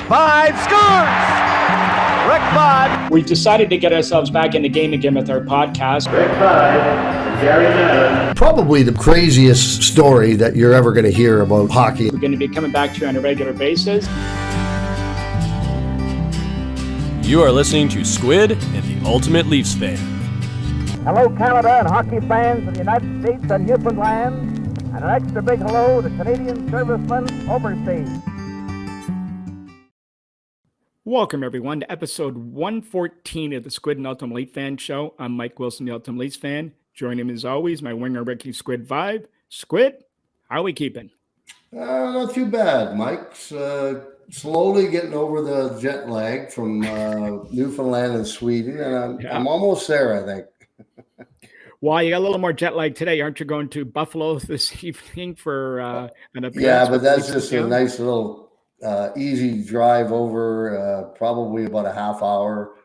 5 scores! Rick Vaughn. We've decided to get ourselves back in the game again with our podcast. Rick Vaughn, Gary Madden. Probably the craziest story that you're ever going to hear about hockey. We're going to be coming back to you on a regular basis. You are listening to Squid and the Ultimate Leafs Fan. Hello, Canada and hockey fans of the United States and Newfoundland, and an extra big hello to Canadian servicemen overseas. Welcome, everyone, to episode 114 of the Squid and Ultimate Leafs Fan Show. I'm Mike Wilson, the Ultimate Leafs Fan. Joining him, as always, my winger, Ricky Squid Vibe. Squid, how are we keeping? Not too bad, Mike. Slowly getting over the jet lag from Newfoundland and Sweden, and I'm almost there, I think. Well, you got a little more jet lag today. Aren't you going to Buffalo this evening for an appearance? Yeah, but that's just a nice little easy drive over, probably about a half hour,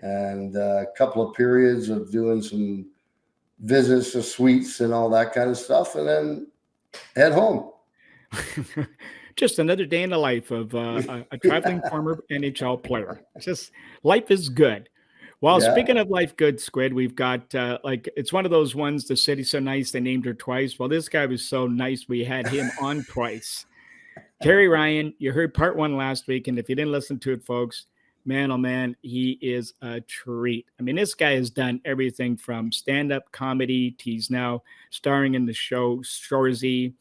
and a couple of periods of doing some visits to suites and all that kind of stuff, and then head home. Just another day in the life of a traveling former NHL player. Just life is good. Well, Speaking of life good, Squid, we've got it's one of those ones, the city's so nice they named her twice. Well, this guy was so nice we had him on twice. Therrien, you heard part one last week, and if you didn't listen to it, folks, man, oh man, he is a treat. I mean, this guy has done everything from stand-up comedy to he's now starring in the show Shorzy.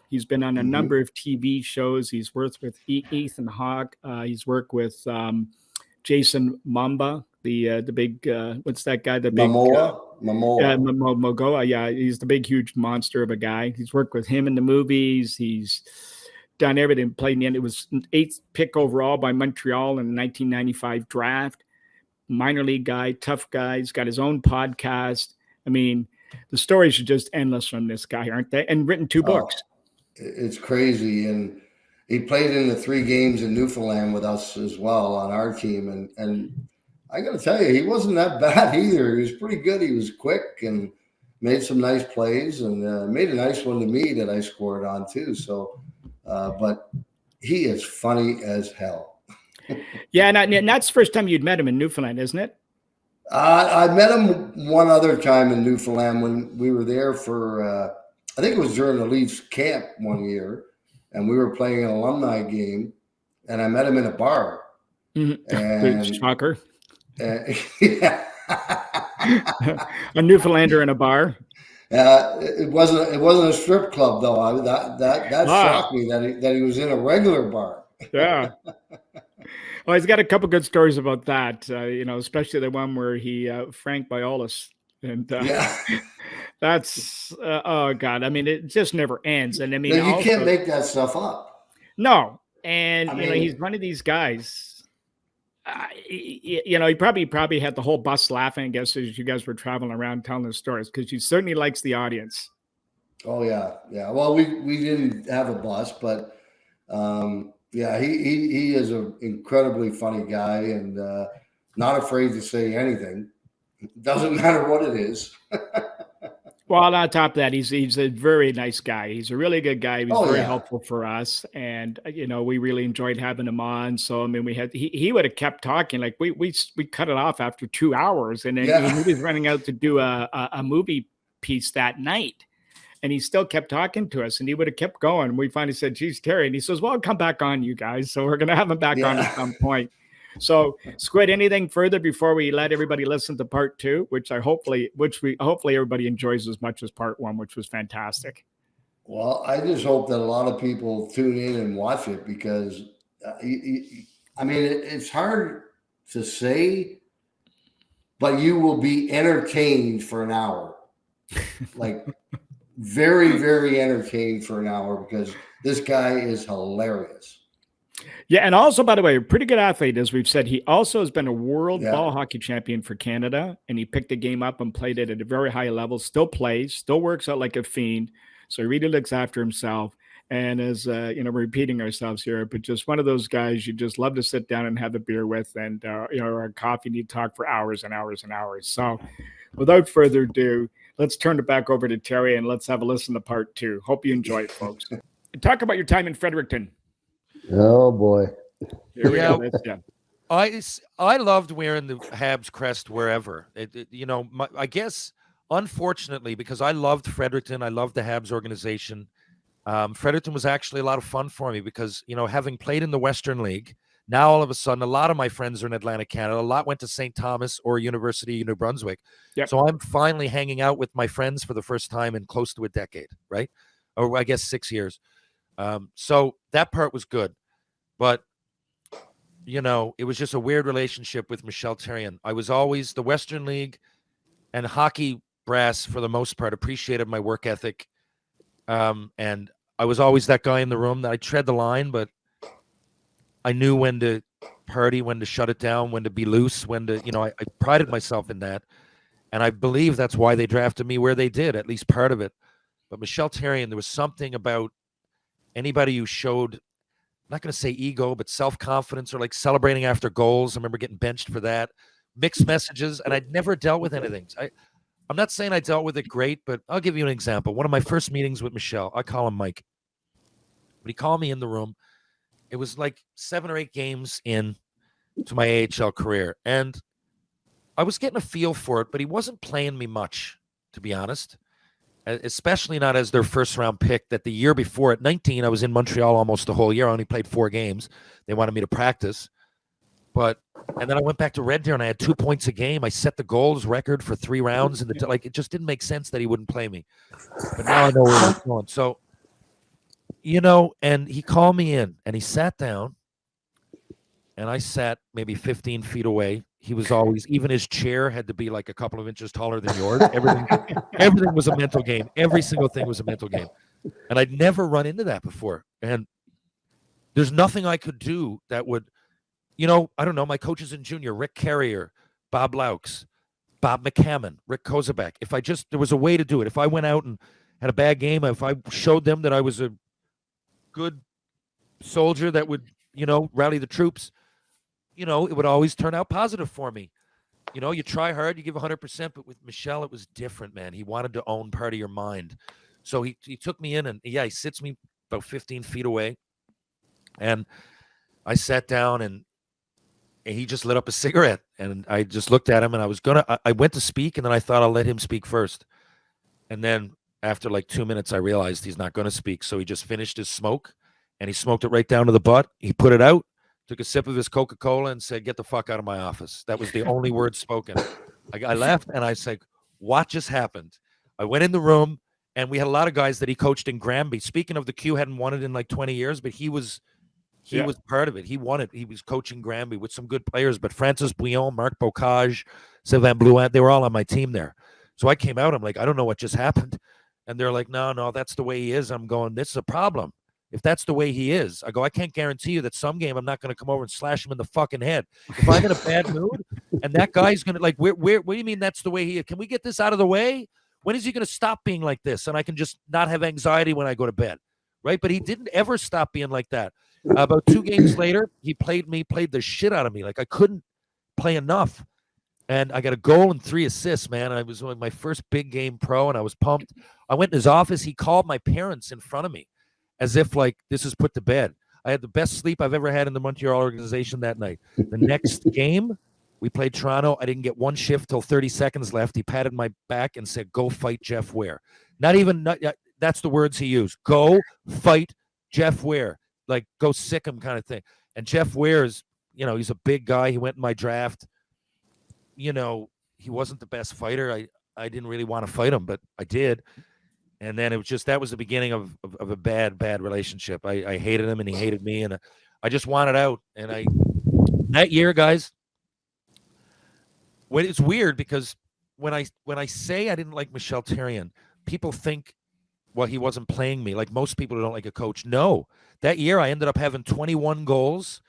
He's been on a number of TV shows. He's worked with Ethan Hawke. He's worked with Jason Mamba, the big what's that guy? The big Momoa. Momoa. Yeah, he's the big, huge monster of a guy. He's worked with him in the movies. He's done everything. Played in the end. It was 8th pick overall by Montreal in the 1995 draft. Minor league guy, tough guy. He's got his own podcast. I mean, the stories are just endless from this guy, aren't they? And written 2 books. It's crazy, and he played in the 3 games in Newfoundland with us as well on our team, and I got to tell you, he wasn't that bad either. He was pretty good. He was quick and made some nice plays, and made a nice one to me that I scored on too. So, but he is funny as hell. Yeah, and that's the first time you'd met him in Newfoundland, isn't it? I met him one other time in Newfoundland when we were there for. I think it was during the Leafs camp one year, and we were playing an alumni game, and I met him in a bar. Mm-hmm. And, shocker. Yeah. A Newfoundlander in a bar. It wasn't a strip club though. That shocked me that he was in a regular bar. Yeah. Well, he's got a couple good stories about that. Especially the one where he Frank Biolis. And that's oh god, I mean, it just never ends. And I mean, you can't make that stuff up. No, and he's one of these guys. He probably had the whole bus laughing, I guess, as you guys were traveling around telling the stories, because he certainly likes the audience. Oh yeah. Well, we didn't have a bus, but he is an incredibly funny guy, and not afraid to say anything. Doesn't matter what it is. Well, on top of that, he's a very nice guy. He's a really good guy. He was very helpful for us, and we really enjoyed having him on. So I mean, he would have kept talking. Like we cut it off after 2 hours, and then he was running out to do a movie piece that night, and he still kept talking to us, and he would have kept going. We finally said, "Geez, Terry," and he says, "Well, I'll come back on, you guys." So we're gonna have him back on at some point. So, Squid, anything further before we let everybody listen to part 2, which hopefully everybody enjoys as much as part 1, which was fantastic. Well, I just hope that a lot of people tune in and watch it, because it's hard to say, but you will be entertained for an hour, like very, very entertained for an hour, because this guy is hilarious. Yeah, and also, by the way, a pretty good athlete, as we've said. He also has been a world ball hockey champion for Canada, and he picked the game up and played it at a very high level, still plays, still works out like a fiend, so he really looks after himself. And as, we're repeating ourselves here, but just one of those guys you just love to sit down and have a beer with, and, or a coffee, and you talk for hours and hours and hours. So without further ado, let's turn it back over to Terry, and let's have a listen to part 2. Hope you enjoy it, folks. Talk about your time in Fredericton. Oh boy. Here we Yeah. go. That's, yeah. I loved wearing the Habs crest wherever. I guess, unfortunately, because I loved Fredericton, I loved the Habs organization. Fredericton was actually a lot of fun for me because, having played in the Western League, now all of a sudden, a lot of my friends are in Atlantic Canada. A lot went to St. Thomas or University of New Brunswick. Yep. So I'm finally hanging out with my friends for the first time in close to a decade, right? Or I guess 6 years. So that part was good. But it was just a weird relationship with Michel Therrien. I was always the Western League and hockey brass, for the most part, appreciated my work ethic. And I was always that guy in the room that I tread the line, but I knew when to party, when to shut it down, when to be loose, when to, I prided myself in that. And I believe that's why they drafted me where they did, at least part of it. But Michel Therrien, there was something about anybody who showed, I'm not going to say ego, but self-confidence or like celebrating after goals. I remember getting benched for that. Mixed messages, and I'd never dealt with anything. I'm not saying I dealt with it great, but I'll give you an example. One of my first meetings with Michel, I call him Mike. But he called me in the room. It was like 7 or 8 games in to my AHL career, and I was getting a feel for it, but he wasn't playing me much, to be honest. Especially not as their first-round pick. That the year before, at 19, I was in Montreal almost the whole year. I only played 4 games. They wanted me to practice. And then I went back to Red Deer, and I had 2 points a game. I set the goals record for 3 rounds. And it just didn't make sense that he wouldn't play me. But now I know where he's going. So, and he called me in, and he sat down, and I sat maybe 15 feet away. He was always, even his chair had to be like a couple of inches taller than yours. Everything was a mental game. Every single thing was a mental game. And I'd never run into that before. And there's nothing I could do that would, I don't know, my coaches in junior, Rick Carrier, Bob Laux, Bob McCammon, Rick Kozubek. There was a way to do it. If I went out and had a bad game, if I showed them that I was a good soldier that would, rally the troops, it would always turn out positive for me. You try hard, you give 100%, but with Michel, it was different, man. He wanted to own part of your mind. So he took me in, and he sits me about 15 feet away. And I sat down, and he just lit up a cigarette, and I just looked at him, and I went to speak, and then I thought I'll let him speak first. And then after like 2 minutes, I realized he's not going to speak. So he just finished his smoke, and he smoked it right down to the butt. He put it out, took a sip of his Coca-Cola, and said, "Get the fuck out of my office." That was the only word spoken. I left, and I said, "What just happened?" I went in the room, and we had a lot of guys that he coached in Granby. Speaking of, the Q hadn't won it in like 20 years, but he was part of it. He won it. He was coaching Granby with some good players, but Francis Bouillon, Marc Bocage, Sylvain Blouin, they were all on my team there. So I came out, I'm like, I don't know what just happened. And they're like, no, that's the way he is. I'm going, this is a problem. If that's the way he is, I go, I can't guarantee you that some game I'm not going to come over and slash him in the fucking head. If I'm in a bad mood and that guy's going to like, what do you mean that's the way he is? Can we get this out of the way? When is he going to stop being like this? And I can just not have anxiety when I go to bed, right? But he didn't ever stop being like that. About 2 games later, he played the shit out of me. Like I couldn't play enough. And I got a goal and 3 assists, man. I was my first big game pro, and I was pumped. I went in his office. He called my parents in front of me as if like this is put to bed. I had the best sleep I've ever had in the Montreal organization that night. The next game, we played Toronto. I didn't get one shift till 30 seconds left. He patted my back and said, "Go fight Jeff Ware." That's the words he used. Go fight Jeff Ware. Like, go sick him kind of thing. And Jeff Ware is, he's a big guy. He went in my draft. He wasn't the best fighter. I didn't really want to fight him, but I did. And then that was the beginning of a bad relationship. I hated him and he hated me, and I just wanted out. And that year, guys, it's weird because when I say I didn't like Michel Therrien, people think, well, he wasn't playing me. Like most people who don't like a coach. No, that year I ended up having 21 goals.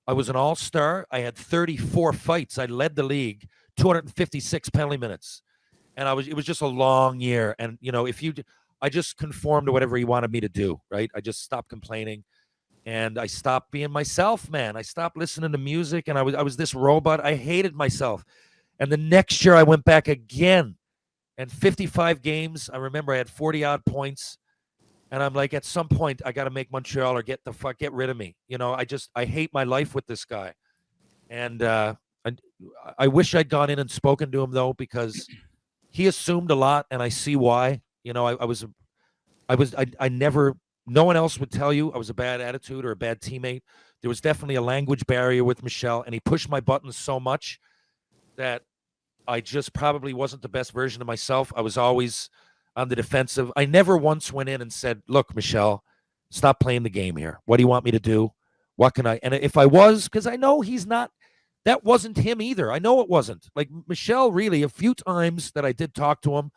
I was an all-star. I had 34 fights. I led the league, 256 penalty minutes. And it was just a long year. And, I just conformed to whatever he wanted me to do, right? I just stopped complaining, and I stopped being myself, man. I stopped listening to music, and I was this robot. I hated myself. And the next year I went back again, and 55 games. I remember I had 40 odd points, And I'm like, at some point, I got to make Montreal or get rid of me. I hate my life with this guy. And I wish I'd gone in and spoken to him, though, because he assumed a lot, and I see why. I never, no one else would tell you I was a bad attitude or a bad teammate. There was definitely a language barrier with Michel, and he pushed my buttons so much that I just probably wasn't the best version of myself. I was always on the defensive. I never once went in and said, look, Michel, stop playing the game here. What do you want me to do? What can I? And if I was, because I know he's not, that wasn't him either. I know it wasn't. Like Michel, really, a few times that I did talk to him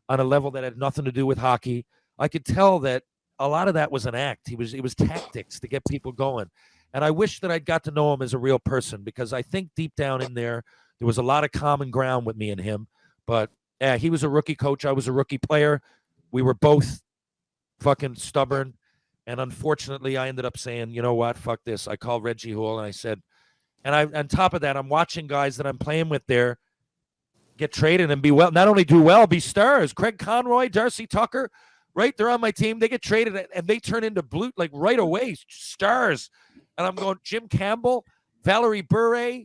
on a level that had nothing to do with hockey, I could tell that a lot of that was an act. It was tactics to get people going. And I wish that I'd got to know him as a real person, because I think deep down in there was a lot of common ground with me and him. But yeah, he was a rookie coach. I was a rookie player. We were both fucking stubborn. And unfortunately, I ended up saying, you know what, fuck this. I called Reggie Houle and I said, on top of that, I'm watching guys that I'm playing with there get traded and not only do well, be stars. Craig Conroy, Darcy Tucker, right? They're on my team. They get traded and they turn into blue, like right away, stars. And I'm going, Jim Campbell, Valerie Bure,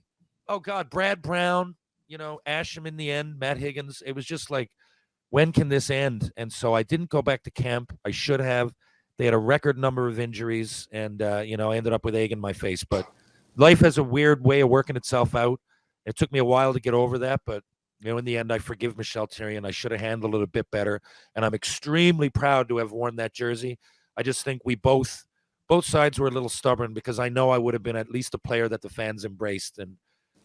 oh God, Brad Brown, Asham in the end, Matt Higgins. It was just like, when can this end? And so I didn't go back to camp. I should have. They had a record number of injuries, and I ended up with egg in my face. But life has a weird way of working itself out. It took me a while to get over that, but in the end, I forgive Michel Therrien. I should have handled it a bit better, and I'm extremely proud to have worn that jersey. I just think we both sides were a little stubborn, because I know I would have been at least a player that the fans embraced, and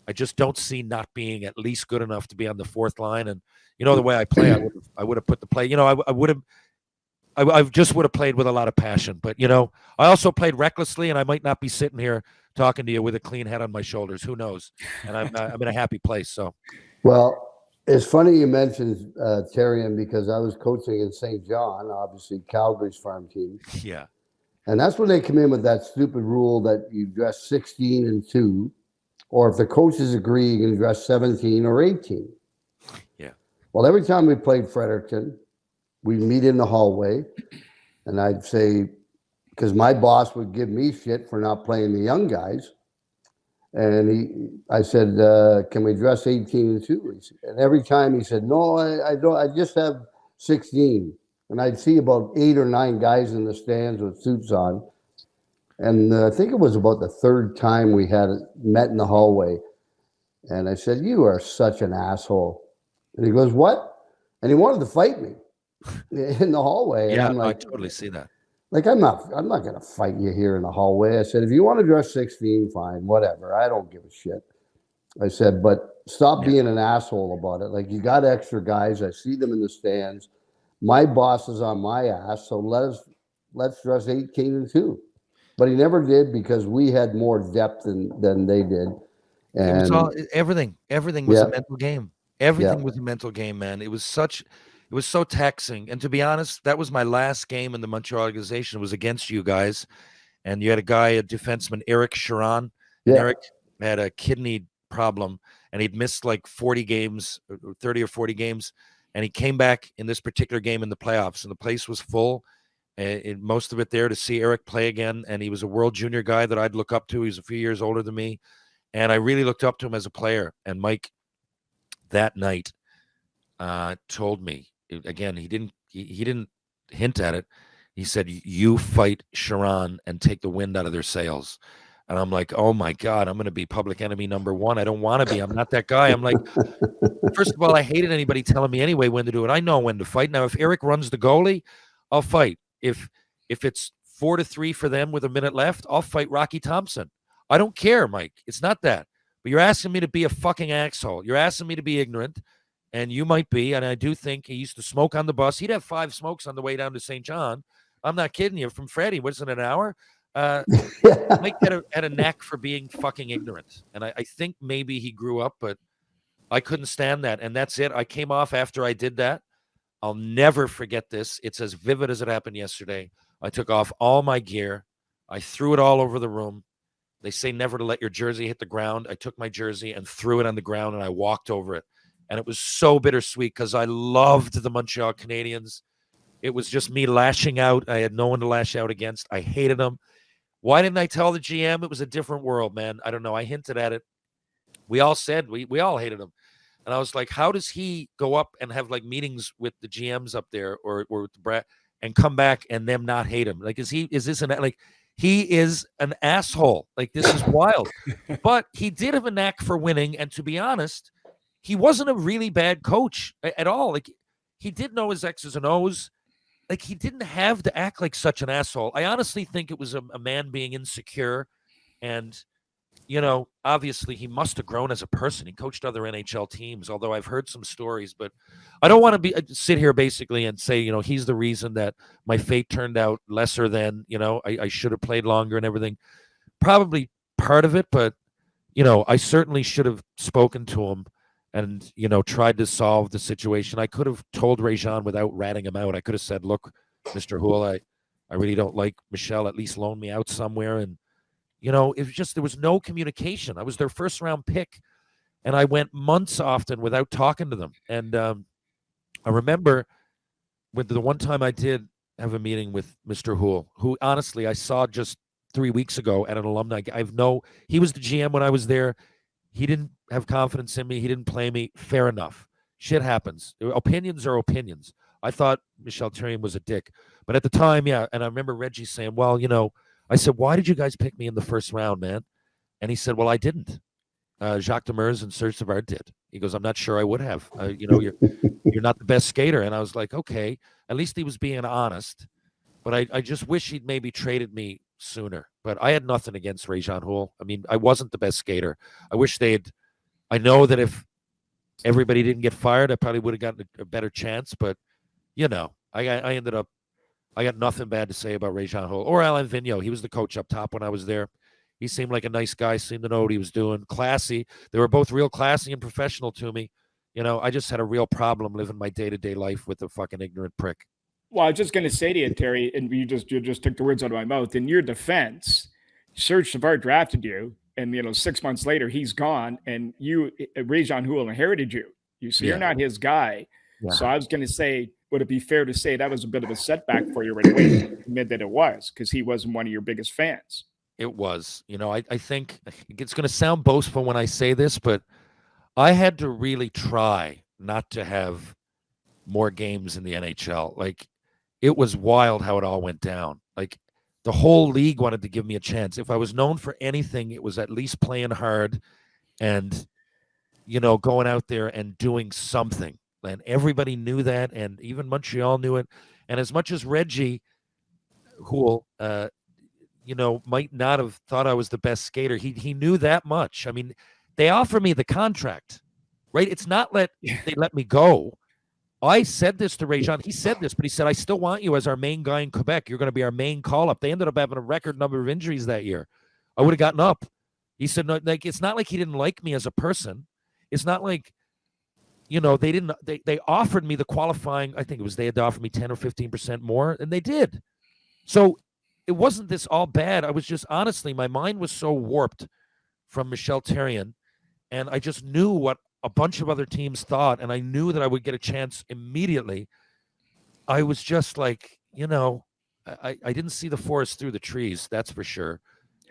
I just don't see not being at least good enough to be on the fourth line. And the way I play, I would have put the play. I just would have played with a lot of passion. But I also played recklessly, and I might not be sitting here talking to you with a clean head on my shoulders. Who knows? And I'm in a happy place. So, well, it's funny you mentioned Therrien, because I was coaching in St. John, obviously Calgary's farm team. Yeah. And that's when they come in with that stupid rule that you dress 16 and 2, or if the coaches agree, you can dress 17 or 18. Yeah. Well, every time we played Fredericton, we'd meet in the hallway, and I'd say, because my boss would give me shit for not playing the young guys, and I said, can we dress 18 and 2? And every time he said, no, I don't. I just have 16. And I'd see about 8 or 9 guys in the stands with suits on. And I think it was about the third time we had met in the hallway. And I said, you are such an asshole. And he goes, what? And he wanted to fight me in the hallway. Yeah, and I'm like, I totally see that. Like, I'm not going to fight you here in the hallway. I said, if you want to dress 16, fine, whatever. I don't give a shit. I said, but stop being an asshole about it. Like, you got extra guys. I see them in the stands. My boss is on my ass, so let's dress 18 and 2. But he never did, because we had more depth than they did. And it was everything was a mental game. Everything was a mental game, man. It was so taxing. And to be honest, that was my last game in the Montreal organization. It was against you guys. And you had a defenseman, Eric Sharon. Yeah. Eric had a kidney problem, and he'd missed like 40 games, 30 or 40 games. And he came back in this particular game in the playoffs, and the place was full. Most of it there to see Eric play again. And he was a world junior guy that I'd look up to. He was a few years older than me. And I really looked up to him as a player. And Mike, that night, told me, again, he didn't hint at it. He said, you fight Sharon and take the wind out of their sails. And I'm like, oh my God, I'm going to be public enemy number 1. I don't want to be. I'm not that guy. I'm like, first of all, I hated anybody telling me anyway when to do it. I know when to fight. Now, if Eric runs the goalie, I'll fight. If it's 4-3 for them with a minute left, I'll fight Rocky Thompson. I don't care, Mike. It's not that. But you're asking me to be a fucking asshole. You're asking me to be ignorant. And you might be, and I do think he used to smoke on the bus. He'd have 5 smokes on the way down to St. John. I'm not kidding you. From Freddie, wasn't it an hour? Mike had a knack for being fucking ignorant. And I think maybe he grew up, but I couldn't stand that. And that's it. I came off after I did that. I'll never forget this. It's as vivid as it happened yesterday. I took off all my gear. I threw it all over the room. They say never to let your jersey hit the ground. I took my jersey and threw it on the ground, and I walked over it. And it was so bittersweet because I loved the Montreal Canadiens. It was just me lashing out. I had no one to lash out against. I hated him. Why didn't I tell the GM? It was a different world, man. I don't know. I hinted at it. We all said we all hated him. And I was like, how does he go up and have like meetings with the GMs up there or with Brad and come back and them not hate him? Like, is this he is an asshole. Like, this is wild. But he did have a knack for winning. And to be honest, he wasn't a really bad coach at all. Like, he did know his X's and O's. Like, he didn't have to act like such an asshole. I honestly think it was a man being insecure. And, obviously he must have grown as a person. He coached other NHL teams, although I've heard some stories. But I don't want to sit here basically and say, he's the reason that my fate turned out lesser than, I should have played longer and everything. Probably part of it, but, I certainly should have spoken to him and, tried to solve the situation. I could have told Réjean without ratting him out. I could have said, look, Mr. Houle, I really don't like Michel. At least loan me out somewhere. And, it was just, there was no communication. I was their first round pick, and I went months often without talking to them. And I remember with the one time I did have a meeting with Mr. Houle, who honestly I saw just 3 weeks ago at an alumni. He was the GM when I was there. He didn't have confidence in me. He didn't play me. Fair enough. Shit happens. Opinions are opinions. I thought Michel Therrien was a dick. But at the time, yeah, and I remember Reggie saying, well, I said, why did you guys pick me in the first round, man? And he said, well, I didn't. Jacques Demers and Serge Savard did. He goes, I'm not sure I would have. You're not the best skater. And I was like, okay, at least he was being honest. But I just wish he'd maybe traded me sooner. But I had nothing against Réjean Houle. I mean, I wasn't the best skater. I know that if everybody didn't get fired, I probably would have gotten a better chance. But, I got nothing bad to say about Réjean Houle or Alain Vigneault. He was the coach up top when I was there. He seemed like a nice guy, seemed to know what he was doing. Classy. They were both real classy and professional to me. I just had a real problem living my day-to-day life with a fucking ignorant prick. Well, I was just going to say to you, Terry, and you just took the words out of my mouth. In your defense, Serge Savard drafted you, and 6 months later he's gone, and Réjean Houle inherited you. You're not his guy. Yeah. So I was going to say, would it be fair to say that was a bit of a setback for you right away? Admit that it was, because he wasn't one of your biggest fans. It was. I think it's going to sound boastful when I say this, but I had to really try not to have more games in the NHL. Like, it was wild how it all went down. Like, the whole league wanted to give me a chance. If I was known for anything, it was at least playing hard and, going out there and doing something. And everybody knew that, and even Montreal knew it. And as much as Reggie Houle, might not have thought I was the best skater, he knew that much. I mean, they offered me the contract, right? It's not they let me go. I said this to Réjean. He said this, but he said, I still want you as our main guy in Quebec. You're going to be our main call-up. They ended up having a record number of injuries that year. I would have gotten up. He said, no, like, it's not like he didn't like me as a person. It's not like, they offered me the qualifying. I think it was they had to offer me 10 or 15% more, and they did. So it wasn't this all bad. I was just, honestly, my mind was so warped from Michel Therrien, and I just knew what a bunch of other teams thought, and I knew that I would get a chance immediately. I was just like, I didn't see the forest through the trees, that's for sure.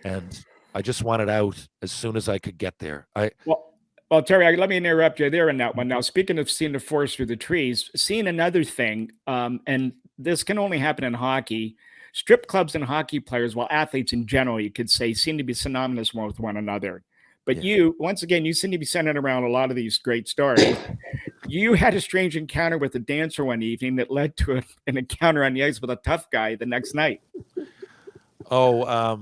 And I just wanted out as soon as I could get there. Well, Terry, let me interrupt you there in that one. Now, speaking of seeing the forest through the trees, seeing another thing, and this can only happen in hockey, strip clubs and hockey players, well, athletes in general, you could say, seem to be synonymous with one another. But you, once again, you seem to be sending around a lot of these great stories. You had a strange encounter with a dancer one evening that led to an encounter on the ice with a tough guy the next night. So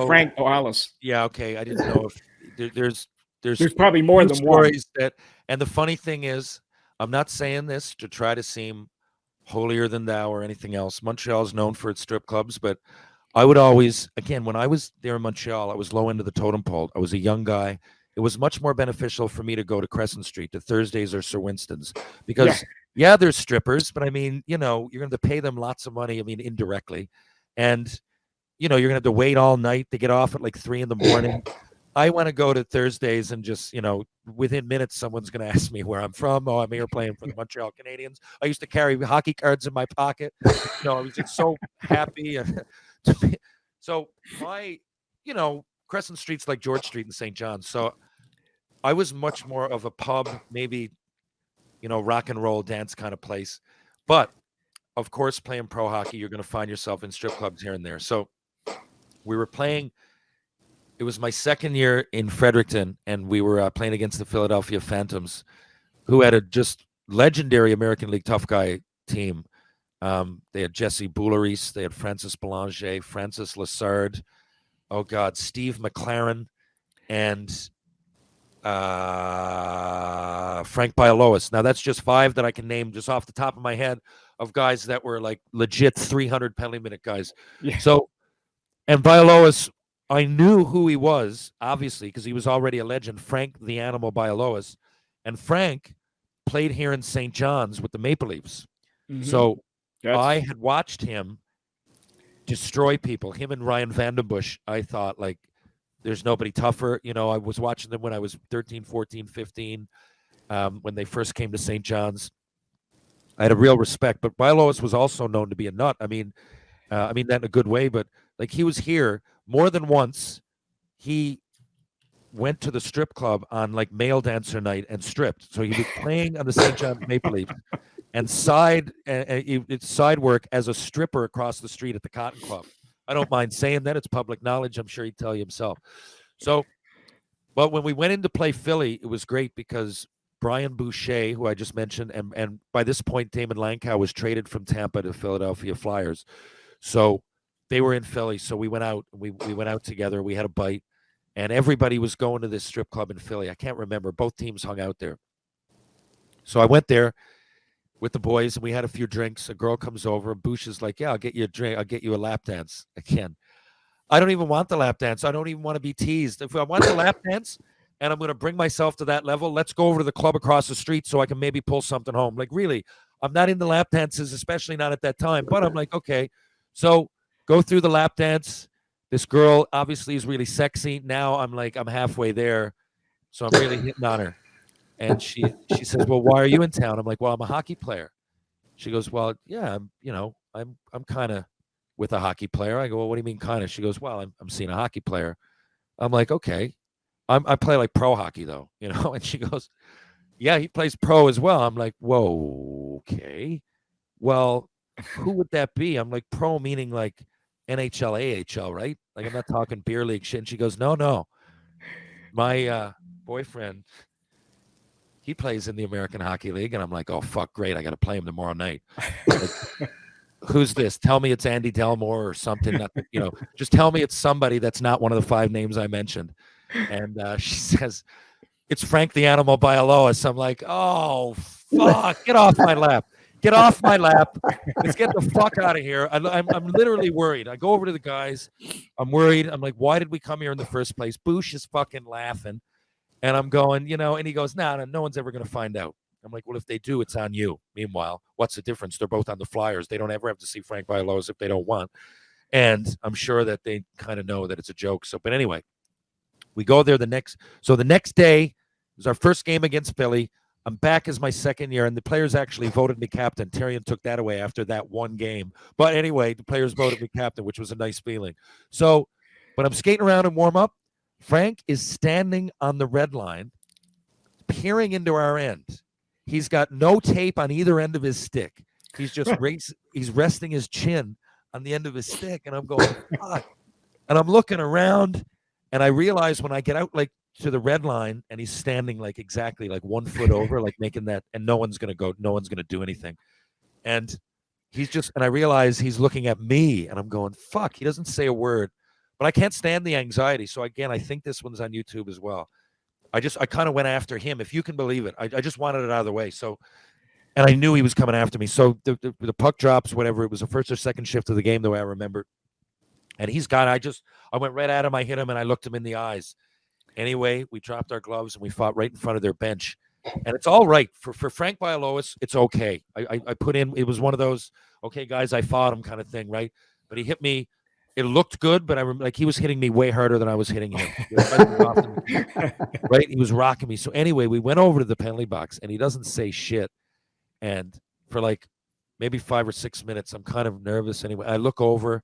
Frank Wallace. Yeah, okay. I didn't know if there's probably more than stories one. And the funny thing is, I'm not saying this to try to seem holier than thou or anything else. Montreal is known for its strip clubs, but I would always, again, when I was there in Montreal, I was low end of the totem pole. I was a young guy. It was much more beneficial for me to go to Crescent Street, to Thursdays or Sir Winston's, because there's strippers, but I mean, you're going to pay them lots of money. I mean, indirectly. And, you're going to have to wait all night. They get off at like 3 a.m. I want to go to Thursdays and just, within minutes, someone's going to ask me where I'm from. Oh, I'm here playing for the Montreal Canadiens. I used to carry hockey cards in my pocket. I was just so happy. So my, Crescent Street's like George Street in St. John's. So I was much more of a pub, maybe, rock and roll dance kind of place. But of course, playing pro hockey, you're going to find yourself in strip clubs here and there. So we were playing. It was my second year in Fredericton, and we were playing against the Philadelphia Phantoms, who had a just legendary American League tough guy team. They had Jesse Boulerice, they had Francis Belanger, Francis Lassard, Steve McLaren, and Frank Bialowas. Now, that's just 5 that I can name just off the top of my head of guys that were like legit 300 penalty minute guys. Yeah. So, and Bialowas, I knew who he was, obviously, because he was already a legend, Frank the Animal Bialowas. And Frank played here in St. John's with the Maple Leafs. Mm-hmm. So I had watched him destroy people, him and Ryan Vandenbush. I thought, like, there's nobody tougher. I was watching them when I was 13, 14, 15, when they first came to St. John's. I had a real respect. But Bialowas was also known to be a nut. I mean that in a good way, but like he was here more than once. He went to the strip club on like male dancer night and stripped. So he was playing on the St. John's Maple Leafs and side work as a stripper across the street at the Cotton Club. I don't mind saying that. It's public knowledge. I'm sure he'd tell you himself. So, but when we went in to play Philly, it was great because Brian Boucher, who I just mentioned, and by this point, Damon Lankow was traded from Tampa to Philadelphia Flyers. So they were in Philly. So we went out. We went out together. We had a bite. And everybody was going to this strip club in Philly. I can't remember. Both teams hung out there. So I went there with the boys, and we had a few drinks. A girl comes over, and Bush is like, yeah, I'll get you a drink. I'll get you a lap dance. Again, I don't even want the lap dance. I don't even want to be teased. If I want the lap dance and I'm going to bring myself to that level, let's go over to the club across the street so I can maybe pull something home. Like, really, I'm not into lap dances, especially not at that time. But I'm like, okay. So go through the lap dance. This girl obviously is really sexy. Now I'm halfway there. So I'm really hitting on her. And she says, well, why are you in town? I'm like, well, I'm a hockey player. She goes, well, yeah, I'm kind of with a hockey player. I go, well, what do you mean kind of? She goes, well, I'm seeing a hockey player. I'm like, okay. I play like pro hockey though, And she goes, yeah, he plays pro as well. I'm like, whoa, okay. Well, who would that be? I'm like, pro meaning like NHL, AHL, right? Like, I'm not talking beer league shit. And she goes, no. My boyfriend, he plays in the American Hockey League. And I'm like, oh, fuck, great. I got to play him tomorrow night. Like, who's this? Tell me it's Andy Delmore or something. Just tell me it's somebody that's not one of the 5 names I mentioned. And she says, it's Frank the Animal Bialowas. I'm like, oh, fuck, get off my lap. Get off my lap. Let's get the fuck out of here. I'm literally worried. I go over to the guys. I'm worried. I'm like, why did we come here in the first place? Boosh is fucking laughing. And I'm going, and he goes, no one's ever going to find out. I'm like, well, if they do, it's on you. Meanwhile, what's the difference? They're both on the Flyers. They don't ever have to see Frank Bialowas if they don't want. And I'm sure that they kind of know that it's a joke. So, but anyway, we go there the next day was our first game against Philly. I'm back as my second year, and the players actually voted me captain. Therrien took that away after that one game. But anyway, the players voted me captain, which was a nice feeling. So, but I'm skating around and warm up. Frank is standing on the red line, peering into our end. He's got no tape on either end of his stick. He's just he's resting his chin on the end of his stick, and I'm going, fuck. And I'm looking around, and I realize when I get out, like, to the red line, and he's standing like exactly like 1 foot over, like making that, and no one's going to do anything. And I realize he's looking at me, and I'm going, fuck, he doesn't say a word, but I can't stand the anxiety. So again, I think this one's on YouTube as well. I kind of went after him, if you can believe it. I just wanted it out of the way. So, and I knew he was coming after me. So the puck drops, whatever. It was the first or second shift of the game, the way I remember. And I went right at him. I hit him, and I looked him in the eyes. Anyway, we dropped our gloves and we fought right in front of their bench. And it's all right. For Frank Bialowas, it's okay. I put in, it was one of those, okay, guys, I fought him kind of thing, right? But he hit me It looked good, but like he was hitting me way harder than I was hitting him. Right? He was rocking me. So anyway, we went over to the penalty box, and he doesn't say shit. And for like maybe 5 or 6 minutes, I'm kind of nervous. Anyway, I look over,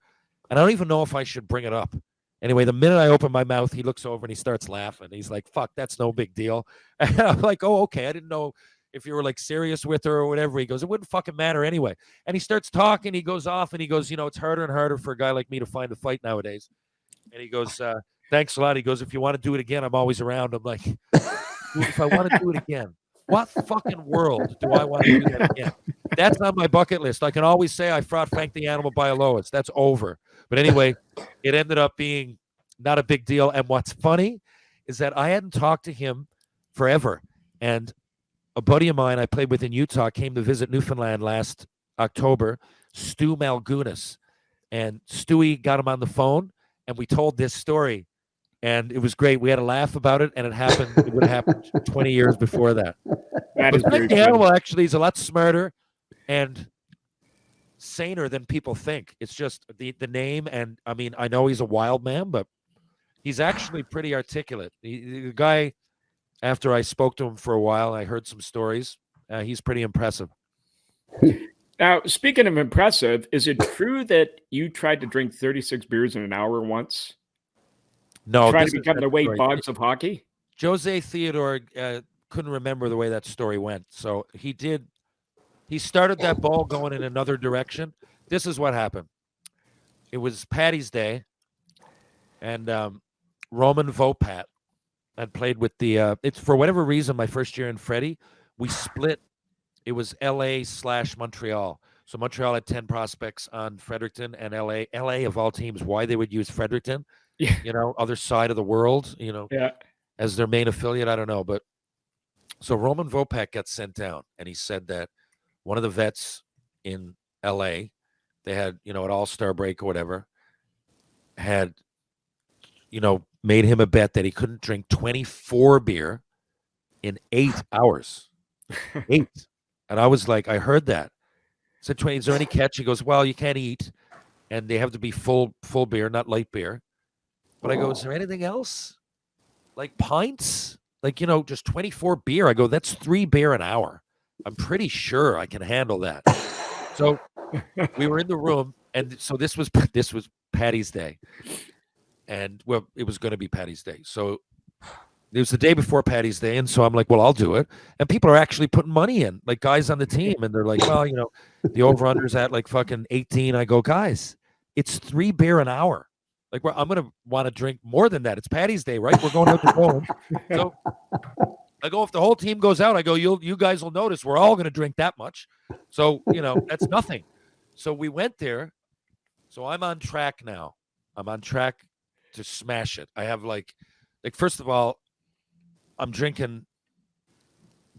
and I don't even know if I should bring it up. Anyway, the minute I open my mouth, he looks over and he starts laughing. He's like, "Fuck, that's no big deal." And I'm like, "Oh, okay. I didn't know if you were like serious with her or whatever." He goes, "It wouldn't fucking matter anyway." And he starts talking. He goes off and he goes, "It's harder and harder for a guy like me to find a fight nowadays." And he goes, "Thanks a lot." He goes, "If you want to do it again, I'm always around." I'm like, "If I want to do it again, what fucking world do I want to do that again?" That's on my bucket list. I can always say I fought Frank the Animal Bialowas. That's over. But anyway, it ended up being not a big deal. And what's funny is that I hadn't talked to him forever. And a buddy of mine I played with in Utah came to visit Newfoundland last October, Stu Malgunas. And Stewie got him on the phone, and we told this story. And it was great. We had a laugh about it, and it happened. It would have happened 20 years before that. That is Frank the Animal actually is a lot smarter and saner than people think. It's just the name, and I mean, I know he's a wild man, but he's actually pretty articulate. The guy, after I spoke to him for a while, I heard some stories. He's pretty impressive. Now, speaking of impressive, is it true that you tried to drink 36 beers in an hour once? No, trying to become the Wade Boggs of hockey? Jose Theodore couldn't remember the way that story went, so he did. He started that ball going in another direction. This is what happened. It was Patty's Day, and Roman Vopat had played with the it's for whatever reason, my first year in Freddie, we split. It was LA/Montreal. So Montreal had 10 prospects on Fredericton, and LA of all teams, why they would use Fredericton, other side of the world, as their main affiliate, I don't know. But so Roman Vopak got sent down, and he said that one of the vets in LA, they had, an all-star break or whatever, had, made him a bet that he couldn't drink 24 beer in 8 hours. 8. And I was like, I heard that. I said, 20, is there any catch? He goes, well, you can't eat, and they have to be full beer, not light beer. But I go, is there anything else? Like pints? Like, just 24 beer. I go, that's 3 beer an hour. I'm pretty sure I can handle that. So we were in the room, and so this was Patty's Day. And, well, it was going to be Patty's Day. So it was the day before Patty's Day, and so I'm like, well, I'll do it. And people are actually putting money in, like guys on the team, and they're like, well, the over-under's at like fucking 18. I go, guys, it's 3 beer an hour. Like, I'm going to want to drink more than that. It's Patty's Day, right? We're going out to Poland. So I go, if the whole team goes out, I go, you guys will notice we're all going to drink that much. So, that's nothing. So we went there. So I'm on track now. I'm on track to smash it. I have like first of all, I'm drinking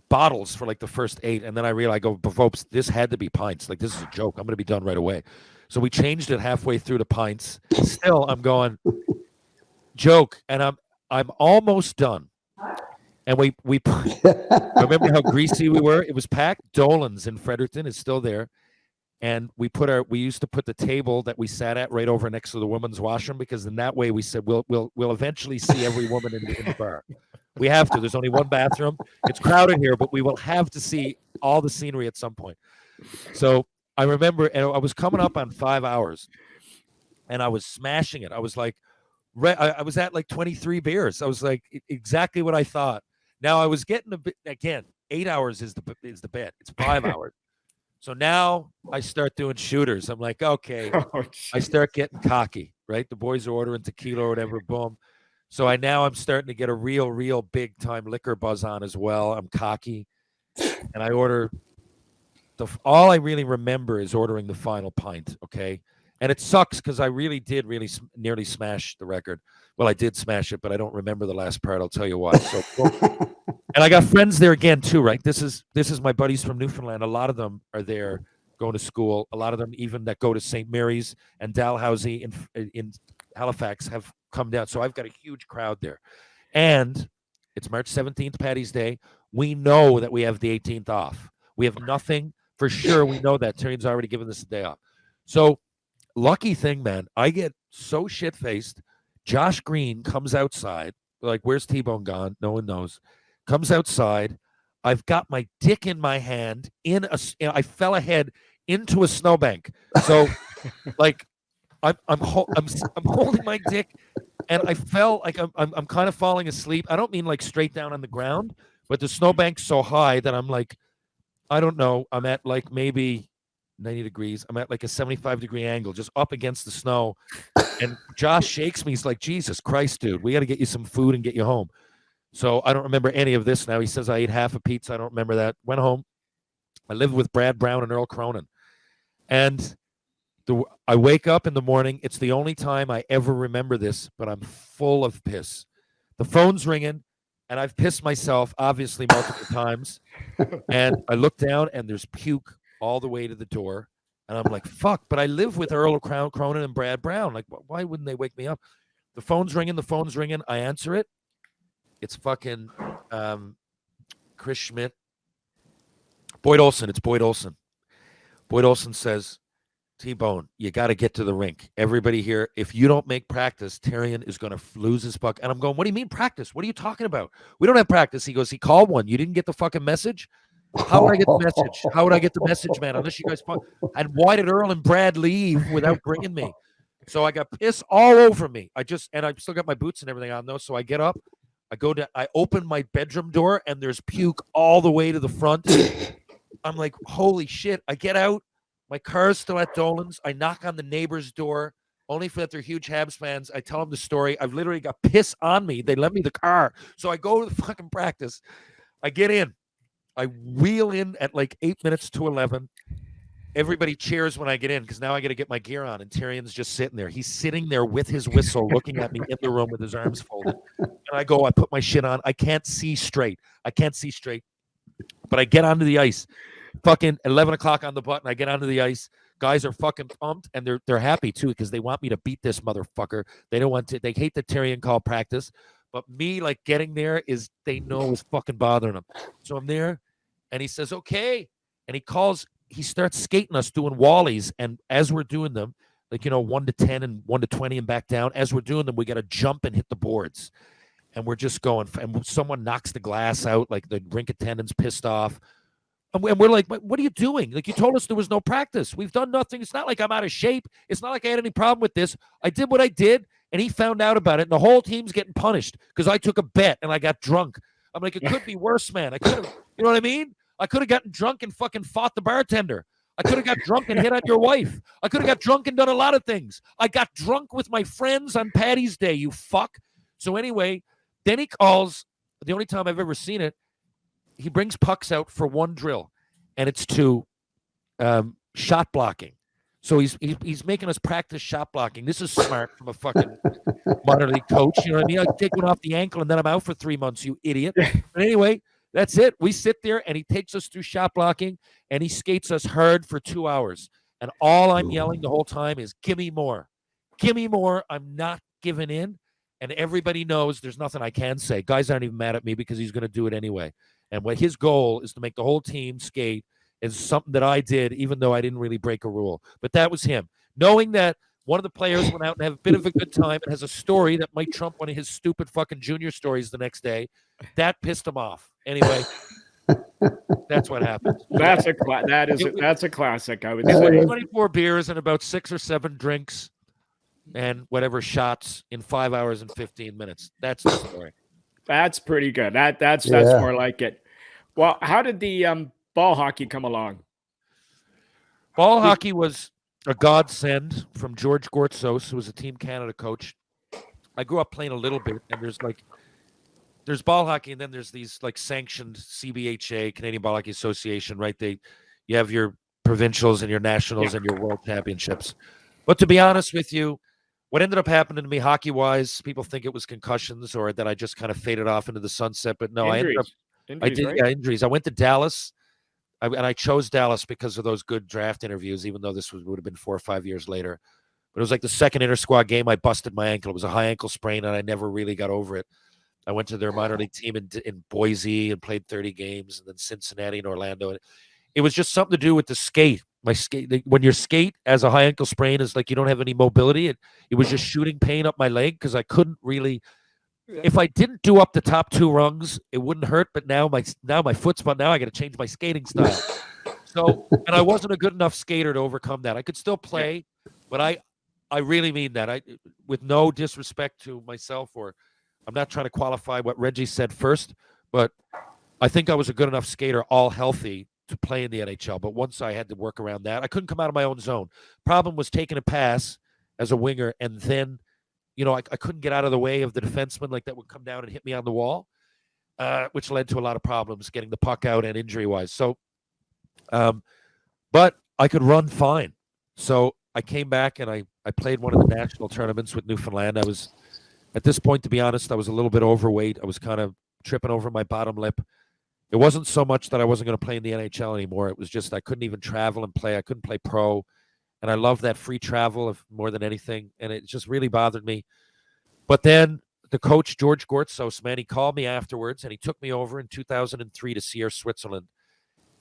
bottles for like the first 8. And then I realized, I go, Vopes, this had to be pints. Like, this is a joke. I'm going to be done right away. So we changed it halfway through to pints. Still, I'm going, joke. And I'm almost done. And we remember how greasy we were? It was packed. Dolan's in Fredericton is still there. And we used to put the table that we sat at right over next to the women's washroom, because in that way we said we'll eventually see every woman in the bar. We have to. There's only one bathroom. It's crowded here, but we will have to see all the scenery at some point. So I remember, and I was coming up on 5 hours, and I was smashing it. I was like, I was at like 23 beers. I was like, exactly what I thought. Now I was getting a bit, again, 8 hours is the bet. It's 5 hours. So now I start doing shooters. I'm like, okay. I start getting cocky, right? The boys are ordering tequila or whatever, boom. So I'm starting to get a real big time liquor buzz on as well. I'm cocky. And I order all I really remember is ordering the final pint, okay? And it sucks because I really nearly smash the record. Well, I did smash it, but I don't remember the last part. I'll tell you why. So, and I got friends there again too, right? This is my buddies from Newfoundland. A lot of them are there going to school. A lot of them even that go to St. Mary's and Dalhousie in Halifax have come down. So I've got a huge crowd there. And it's March 17th, Patty's Day. We know that we have the 18th off. We have nothing for sure. We know that. Therrien's already given us a day off. So lucky thing, man, I get so shit-faced. Josh Green comes outside. Like, where's T-Bone gone? No one knows. Comes outside. I've got my dick in my hand. I fell ahead into a snowbank. So, like, I'm holding my dick, and I fell like I'm kind of falling asleep. I don't mean like straight down on the ground, but the snowbank's so high that I'm like, I don't know. I'm at like maybe 90 degrees. I'm at like a 75-degree angle, just up against the snow. And Josh shakes me. He's like, Jesus Christ, dude, we got to get you some food and get you home. So I don't remember any of this now. He says I ate half a pizza. I don't remember that. Went home. I lived with Brad Brown and Earl Cronin. And I wake up in the morning. It's the only time I ever remember this, but I'm full of piss. The phone's ringing, and I've pissed myself, obviously, multiple times. And I look down, and there's puke all the way to the door. And I'm like, fuck, but I live with Earl Cronin and Brad Brown. Like, why wouldn't they wake me up? The phone's ringing. I answer it. It's fucking Chris Schmidt. Boyd Olson. It's Boyd Olson. Boyd Olson says, T-Bone, you got to get to the rink. Everybody here, if you don't make practice, Therrien is going to lose his fuck. And I'm going, what do you mean practice? What are you talking about? We don't have practice. He goes, he called one. You didn't get the fucking message? How would I get the message? How would I get the message, man? Unless you guys fuck. And why did Earl and Brad leave without bringing me? So I got piss all over me. I still got my boots and everything on though. So I get up, I open my bedroom door, and there's puke all the way to the front. I'm like, holy shit. I get out. My car's still at Dolan's. I knock on the neighbor's door, only for that they're huge Habs fans. I tell them the story. I've literally got piss on me. They lent me the car. So I go to the fucking practice. I get in. I wheel in at like 8 minutes to 11. Everybody cheers when I get in because now I got to get my gear on. And Therrien's just sitting there. He's sitting there with his whistle looking at me in the room with his arms folded. And I put my shit on. I can't see straight. But I get onto the ice. Fucking 11 o'clock on the button. I get onto the ice. Guys are fucking pumped, and they're happy too because they want me to beat this motherfucker. They don't want to. They hate the Therrien call practice. But me, like, getting there they know is fucking bothering them. So I'm there, and he says, okay. And he starts skating us doing wallies. And as we're doing them, like, 1 to 10 and 1 to 20 and back down, as we're doing them, we got to jump and hit the boards. And we're just going, and someone knocks the glass out, like the rink attendant's pissed off. And we're like, what are you doing? Like, you told us there was no practice. We've done nothing. It's not like I'm out of shape. It's not like I had any problem with this. I did what I did. And he found out about it, and the whole team's getting punished because I took a bet and I got drunk. I'm like, it could be worse, man. I could have, you know what I mean? I could have gotten drunk and fucking fought the bartender. I could have got drunk and hit on your wife. I could have got drunk and done a lot of things. I got drunk with my friends on Patty's Day, you fuck. So anyway, then he calls, the only time I've ever seen it, he brings pucks out for one drill, and it's to shot blocking. So he's making us practice shot blocking. This is smart from a fucking minor league coach. You know what I mean? I take one off the ankle and then I'm out for 3 months, you idiot. But anyway, that's it. We sit there and he takes us through shot blocking and he skates us hard for 2 hours. And all I'm yelling the whole time is, give me more. Give me more. I'm not giving in. And everybody knows there's nothing I can say. Guys aren't even mad at me because he's going to do it anyway. And what his goal is to make the whole team skate is something that I did, even though I didn't really break a rule. But that was him. Knowing that one of the players went out and had a bit of a good time and has a story that might trump one of his stupid fucking junior stories the next day, that pissed him off. Anyway, that's what happened. That's a classic, I would say. 24 beers and about 6 or 7 drinks and whatever shots in 5 hours and 15 minutes. That's the story. That's pretty good. That's more like it. Well, how did the ball hockey come along? Ball hockey was a godsend from George Gortzos, who was a Team Canada coach. I grew up playing a little bit, and there's ball hockey, and then there's these like sanctioned CBHA, Canadian Ball Hockey Association, right? You have your provincials and your nationals and your world championships. But to be honest with you, what ended up happening to me hockey-wise, people think it was concussions or that I just kind of faded off into the sunset. But no, injuries. I went to Dallas. I chose Dallas because of those good draft interviews, even though this would have been 4 or 5 years later. But it was like the second inter-squad game, I busted my ankle. It was a high ankle sprain, and I never really got over it. I went to their minor league team in Boise and played 30 games, and then Cincinnati and Orlando. it was just something to do with the skate. My skate, when your skate as a high ankle sprain is like you don't have any mobility. It was just shooting pain up my leg because I couldn't really. If I didn't do up the top 2 rungs, it wouldn't hurt. But now my foot spot. Now I got to change my skating style. So, and I wasn't a good enough skater to overcome that. I could still play, but I really mean that. With no disrespect to myself, or I'm not trying to qualify what Reggie said first, but I think I was a good enough skater, all healthy, to play in the NHL. But once I had to work around that, I couldn't come out of my own zone. Problem was taking a pass as a winger, and then, I couldn't get out of the way of the defenseman like that would come down and hit me on the wall, which led to a lot of problems getting the puck out and injury-wise. So, but I could run fine. So I came back and I played one of the national tournaments with Newfoundland. I was, at this point, to be honest, I was a little bit overweight. I was kind of tripping over my bottom lip. It wasn't so much that I wasn't going to play in the NHL anymore. It was just I couldn't even travel and play. I couldn't play pro. And I love that free travel more than anything. And it just really bothered me. But then the coach, George Gortzos, man, he called me afterwards and he took me over in 2003 to Sierre, Switzerland,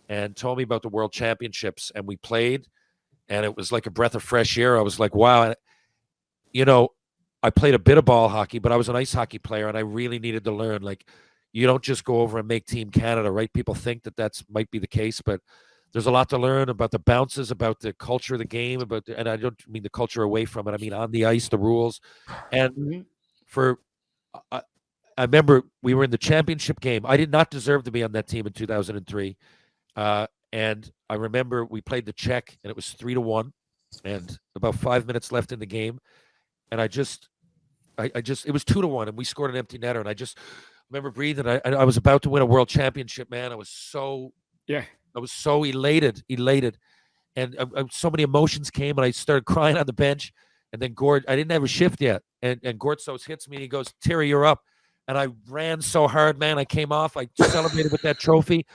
and told me about the World Championships. And we played, and it was like a breath of fresh air. I was like, wow. I played a bit of ball hockey, but I was an ice hockey player, and I really needed to learn. Like, you don't just go over and make Team Canada, right? People think that might be the case, but there's a lot to learn about the bounces, about the culture of the game, and I don't mean the culture away from it. I mean on the ice, the rules. And I remember we were in the championship game. I did not deserve to be on that team in 2003. And I remember we played the Czech, and it was 3-1, and about 5 minutes left in the game. And I just, it was 2-1, and we scored an empty netter. And I just remember breathing. I was about to win a world championship, man. I was so elated. And so many emotions came, and I started crying on the bench. And then I didn't have a shift yet. And Gortzos hits me, and he goes, "Terry, you're up." And I ran so hard, man. I came off. I celebrated with that trophy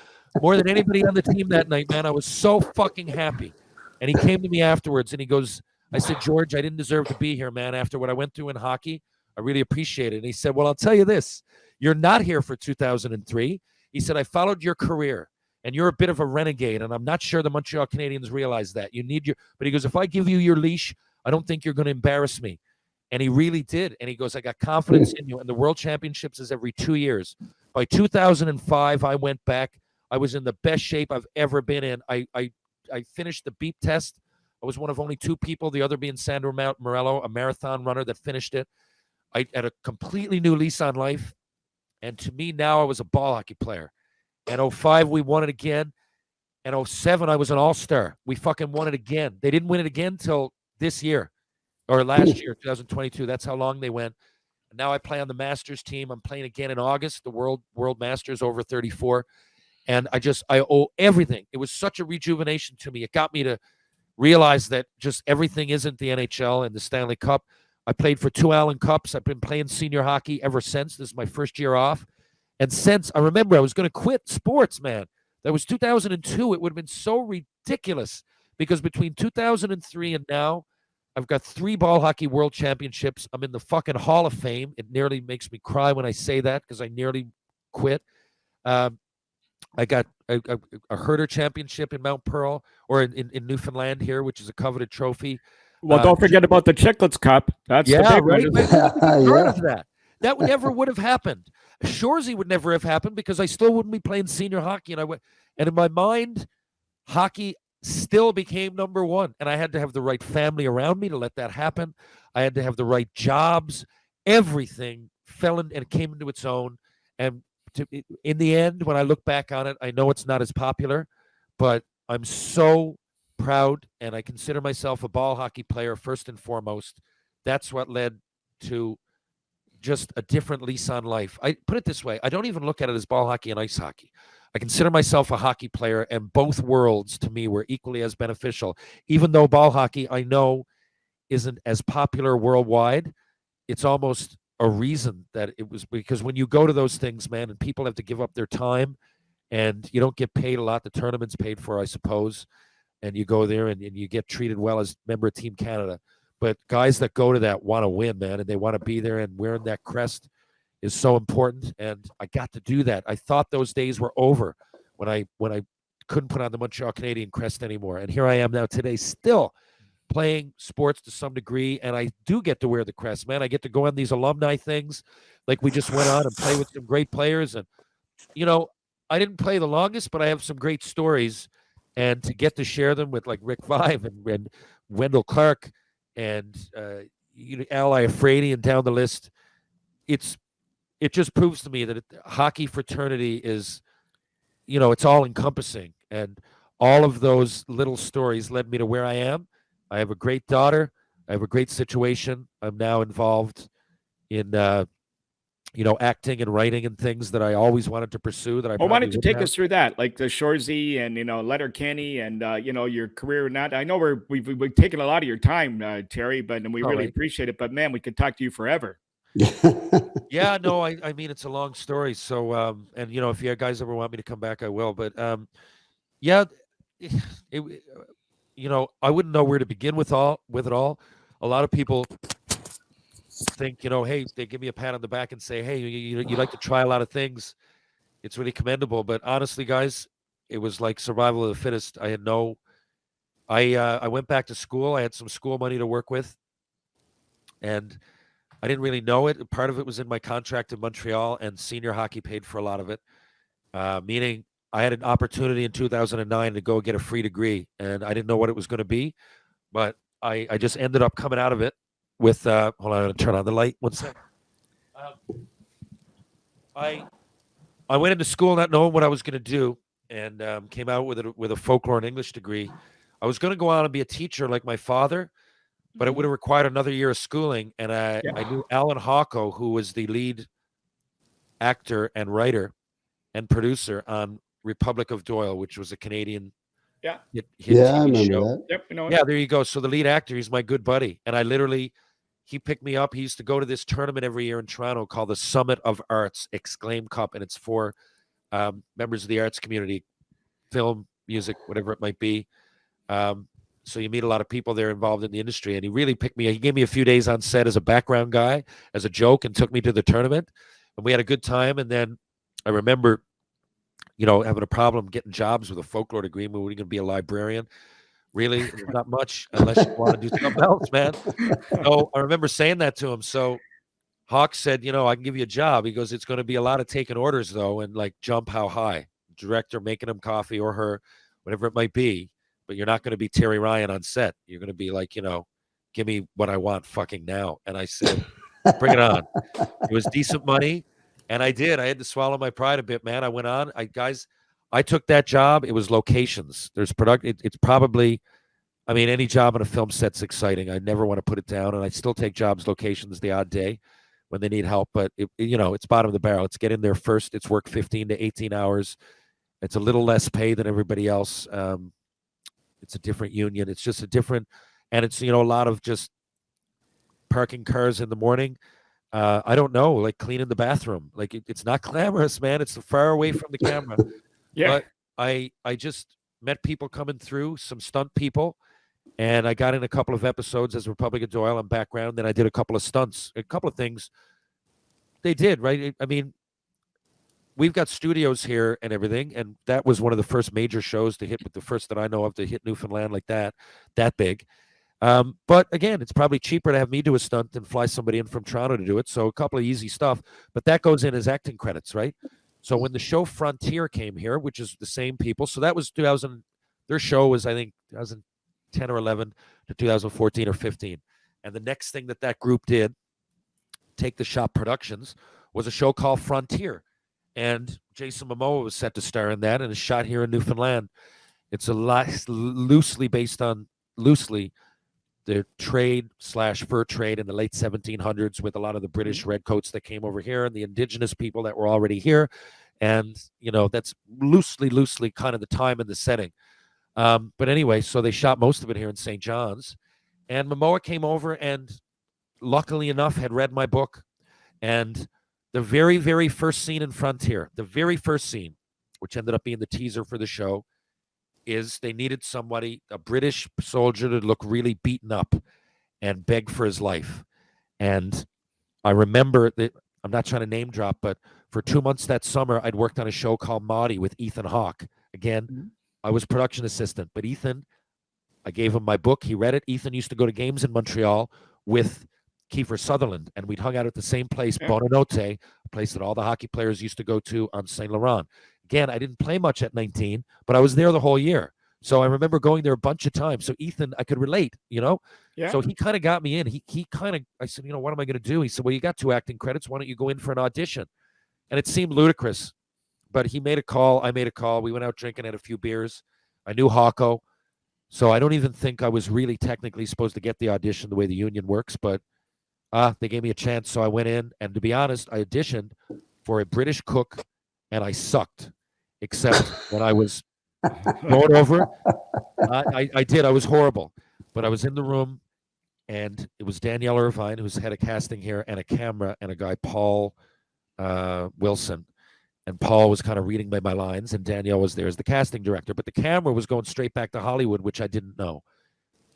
more than anybody on the team that night, man. I was so fucking happy. And he came to me afterwards, and he goes, I said, "George, I didn't deserve to be here, man. After what I went through in hockey, I really appreciate it." And he said, "Well, I'll tell you this. You're not here for 2003. He said, "I followed your career, and you're a bit of a renegade, and I'm not sure the Montreal Canadiens realize that. You need But he goes, "If I give you your leash, I don't think you're going to embarrass me." And he really did. And he goes, "I got confidence in you." And the World Championships is every 2 years. By 2005, I went back. I was in the best shape I've ever been in. I finished the beep test. I was one of only 2 people, the other being Sandro Morello, a marathon runner that finished it. I had a completely new lease on life. And to me, now I was a ball hockey player. And 2005, we won it again. And 2007, I was an all-star. We fucking won it again. They didn't win it again until this year, or last year, 2022. That's how long they went. And now I play on the Masters team. I'm playing again in August, the World Masters over 34. And I owe everything. It was such a rejuvenation to me. It got me to realize that just everything isn't the NHL and the Stanley Cup. I played for 2 Allen Cups. I've been playing senior hockey ever since. This is my first year off. And since I remember I was going to quit sports, man. That was 2002. It would have been so ridiculous because between 2003 and now, I've got 3 ball hockey world championships. I'm in the fucking Hall of Fame. It nearly makes me cry when I say that because I nearly quit. I got a herder championship in Mount Pearl or in Newfoundland here, which is a coveted trophy. Well, don't forget about the Chicklets Cup. That's the big right. one. Of that. That never would have happened. Shoresy would never have happened because I still wouldn't be playing senior hockey. And in my mind, hockey still became number one. And I had to have the right family around me to let that happen. I had to have the right jobs. Everything fell in and came into its own. And in the end, when I look back on it, I know it's not as popular, but I'm so proud, and I consider myself a ball hockey player first and foremost. That's what led to just a different lease on life. I put it this way. I don't even look at it as ball hockey and ice hockey. I consider myself a hockey player, and both worlds to me were equally as beneficial. Even though ball hockey, I know, isn't as popular worldwide, it's almost a reason that it was, because when you go to those things, man, and people have to give up their time and you don't get paid a lot. The tournament's paid for, I suppose, and you go there and you get treated well as member of Team Canada. But guys that go to that want to win, man, and they want to be there, and wearing that crest is so important. And I got to do that. I thought those days were over when I couldn't put on the Montreal Canadian crest anymore. And here I am now today, still playing sports to some degree, and I do get to wear the crest, man. I get to go on these alumni things, like we just went on and play with some great players. And I didn't play the longest, but I have some great stories, and to get to share them with like Rick Vive and Wendell Clark and Al Iafrate down the list, it just proves to me that hockey fraternity is, it's all encompassing, and all of those little stories led me to where I am. I have a great daughter. I have a great situation. I'm now involved in, acting and writing and things that I always wanted to pursue. That I Well, why don't you take us through that, like the Shorzy and Letterkenny and your career? Not, I know we've taken a lot of your time, Terry, but we really appreciate it. But man, we could talk to you forever. Yeah, no, I mean, it's a long story. So, and if you guys ever want me to come back, I will. But yeah, I wouldn't know where to begin with it all. A lot of people think, hey, they give me a pat on the back and say, hey, you like to try a lot of things. It's really commendable. But honestly, guys, it was like survival of the fittest. I went back to school. I had some school money to work with, and I didn't really know it. Part of it was in my contract in Montreal, and senior hockey paid for a lot of it, meaning I had an opportunity in 2009 to go get a free degree, and I didn't know what it was going to be, but I just ended up coming out of it with, hold on, I'm going to turn on the light. One sec. I went into school not knowing what I was going to do, and came out with a folklore and English degree. I was going to go on and be a teacher like my father, but it would have required another year of schooling. And I knew Alan Hawko, who was the lead actor and writer and producer on Republic of Doyle, which was a Canadian hit I TV remember show. that. Yep, Yeah, there you go. So the lead actor, he's my good buddy. And he picked me up. He used to go to this tournament every year in Toronto called the Summit of Arts Exclaim Cup. And it's for members of the arts community, film, music, whatever it might be. So you meet a lot of people there involved in the industry. And he really picked me. He gave me a few days on set as a background guy, as a joke, and took me to the tournament. And we had a good time. And then I remember, having a problem getting jobs with a folklore degree. We're going to be a librarian. Really, not much unless you want to do something else, man. So I remember saying that to him. So Hawk said, I can give you a job. He goes, it's going to be a lot of taking orders, though, and like jump how high. Director making him coffee or her, whatever it might be. But you're not going to be Terry Ryan on set. You're going to be like, give me what I want fucking now. And I said, bring it on. It was decent money. And I did. I had to swallow my pride a bit, man. I went on. I took that job. It was locations. There's it's probably, any job on a film set's exciting. I never want to put it down. And I still take jobs, locations the odd day when they need help. But, it's bottom of the barrel. It's get in there first. It's work 15 to 18 hours. It's a little less pay than everybody else. It's a different union. It's just a different, and it's, a lot of just parking cars in the morning. I don't know, like cleaning the bathroom. Like it's not glamorous, man. It's far away from the camera. Yeah. But I just met people coming through, some stunt people, and I got in a couple of episodes as Republic of Doyle on background. Then I did a couple of stunts, a couple of things they did, right? We've got studios here and everything, and that was one of the first major shows to hit, with the first that I know of to hit Newfoundland like that big. But again, it's probably cheaper to have me do a stunt than fly somebody in from Toronto to do it. So a couple of easy stuff, but that goes in as acting credits, right? So when the show Frontier came here, which is the same people, so that was 2000. Their show was, I think, 2010 or 11 to 2014 or 15. And the next thing that group did, Take the Shop Productions, was a show called Frontier. And Jason Momoa was set to star in that, and is shot here in Newfoundland. It's a lot loosely based on the trade/fur trade in the late 1700s with a lot of the British redcoats that came over here and the indigenous people that were already here. And, that's loosely kind of the time and the setting. But anyway, so they shot most of it here in St. John's. And Momoa came over and, luckily enough, had read my book. And the very, very first scene in Frontier, the very first scene, which ended up being the teaser for the show, is they needed somebody, a British soldier, to look really beaten up and beg for his life. And I remember that, I'm not trying to name drop, but for 2 months that summer, I'd worked on a show called Maudie with Ethan Hawke. Again, I was production assistant. But Ethan, I gave him my book. He read it. Ethan used to go to games in Montreal with Kiefer Sutherland, and we'd hung out at the same place, Bonanote, a place that all the hockey players used to go to on Saint Laurent. Again, I didn't play much at 19, but I was there the whole year. So I remember going there a bunch of times. So Ethan, I could relate, Yeah. So he kind of got me in. I said, what am I going to do? He said, well, you got 2 acting credits. Why don't you go in for an audition? And it seemed ludicrous, but he made a call. I made a call. We went out drinking, had a few beers. I knew Hawko. So I don't even think I was really technically supposed to get the audition the way the union works, but they gave me a chance. So I went in, and to be honest, I auditioned for a British cook, and I sucked, except when I was going over. I did. I was horrible, but I was in the room, and it was Danielle Irvine, who's head of casting here, and a camera, and a guy, Paul Wilson. And Paul was kind of reading my lines, and Danielle was there as the casting director. But the camera was going straight back to Hollywood, which I didn't know.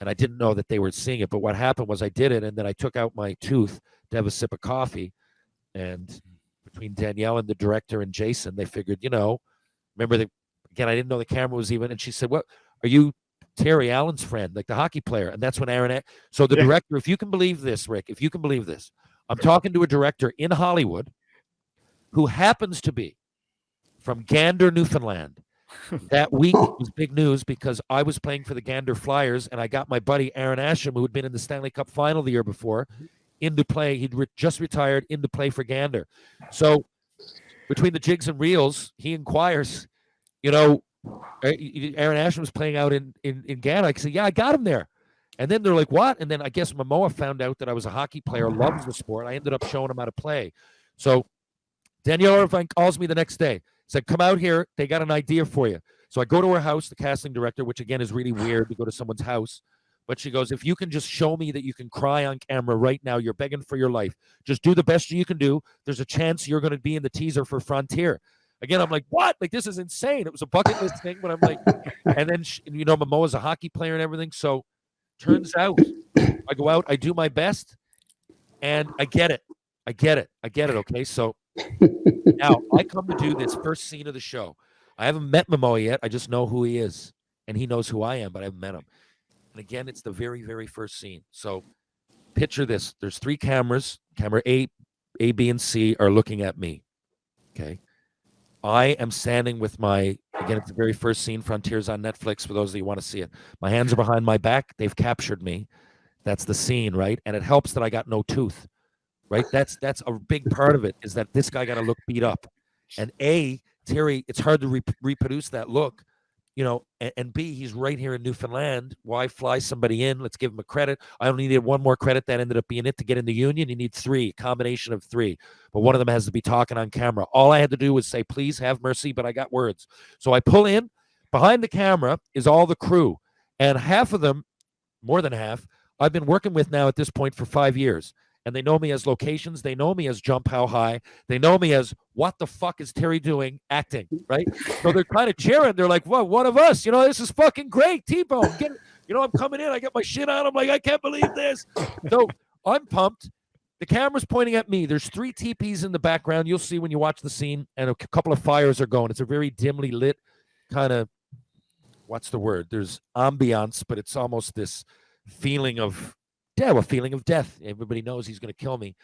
And I didn't know that they were seeing it. But what happened was I did it, and then I took out my tooth to have a sip of coffee. And between Danielle and the director and Jason, they figured, remember, again, I didn't know the camera was even. And she said, what, are you Terry Allen's friend, like the hockey player? And that's when Aaron. So the director, if you can believe this, Rick, if you can believe this, I'm talking to a director in Hollywood who happens to be from Gander, Newfoundland. That week was big news because I was playing for the Gander Flyers, and I got my buddy Aaron Asham, who had been in the Stanley Cup final the year before, into play. He'd just retired, into play for Gander. So between the jigs and reels, he inquires, Aaron Asham was playing out in Gander. I said, yeah, I got him there. And then they're like, what? And then I guess Momoa found out that I was a hockey player, loves the sport. I ended up showing him how to play. So Danielle Irvine calls me the next day, said, come out here. They got an idea for you. So I go to her house, the casting director, which again is really weird to go to someone's house. But she goes, if you can just show me that you can cry on camera right now, you're begging for your life. Just do the best you can do. There's a chance you're going to be in the teaser for Frontier. Again, I'm like, what? Like, this is insane. It was a bucket list thing, but I'm like, and then, Momoa's a hockey player and everything. So turns out I go out, I do my best, and I get it. Okay. So now I come to do this first scene of the show. I haven't met Momoa yet. I just know who he is, and he knows who I am, but I haven't met him. And again, it's the very, very first scene. So picture this. There's 3 cameras. Camera A, B, and C are looking at me. Okay. I am standing with again, it's the very first scene. Frontier's on Netflix for those of you who want to see it. My hands are behind my back. They've captured me. That's the scene, right? And it helps that I got no tooth, right? That's a big part of it, is that this guy got to look beat up. And A, Terry, it's hard to reproduce that look, and B, he's right here in Newfoundland. Why fly somebody in? Let's give him a credit. I only needed 1 more credit. That ended up being it to get in the union. You need 3, combination of 3. But one of them has to be talking on camera. All I had to do was say, please have mercy, but I got words. So I pull in. Behind the camera is all the crew. And half of them, more than half, I've been working with now at this point for 5 years. And they know me as locations. They know me as jump how high. They know me as what the fuck is Terry doing acting, right? So they're kind of cheering. They're like, well, one of us, this is fucking great. T-Bone, get it. I'm coming in. I got my shit on. I'm like, I can't believe this. So I'm pumped. The camera's pointing at me. There's 3 teepees in the background. You'll see when you watch the scene. And a couple of fires are going. It's a very dimly lit kind of, what's the word? There's ambiance, but it's almost this feeling of, a feeling of death. Everybody knows he's going to kill me.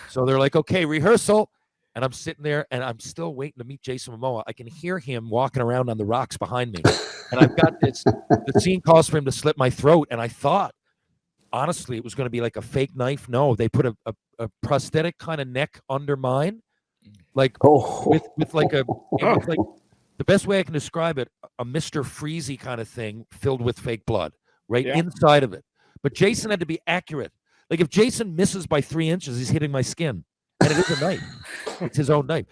So they're like, okay, rehearsal. And I'm sitting there, and I'm still waiting to meet Jason Momoa. I can hear him walking around on the rocks behind me. And I've got this, the scene calls for him to slit my throat. And I thought, honestly, it was going to be like a fake knife. No, they put a prosthetic kind of neck under mine. Like, with like it was like, the best way I can describe it, a Mr. Freezy kind of thing filled with fake blood right inside of it. But Jason had to be accurate. Like, if Jason misses by 3 inches, he's hitting my skin. And it is a knife. It's his own knife.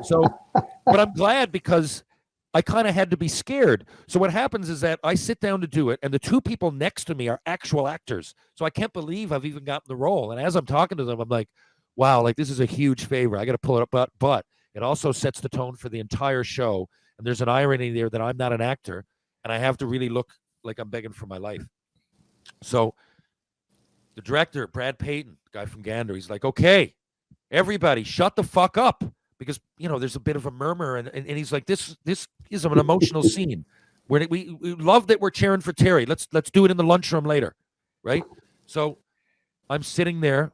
So, but I'm glad because I kind of had to be scared. So what happens is that I sit down to do it, and the 2 people next to me are actual actors. So I can't believe I've even gotten the role. And as I'm talking to them, I'm like, wow, like, this is a huge favor. I got to pull it up. But it also sets the tone for the entire show. And there's an irony there that I'm not an actor, and I have to really look like I'm begging for my life. So the director, Brad Payton, the guy from Gander, he's like, okay, everybody shut the fuck up, because, there's a bit of a murmur, and he's like, this is an emotional scene. We love that we're cheering for Terry. Let's do it in the lunchroom later, right? So I'm sitting there,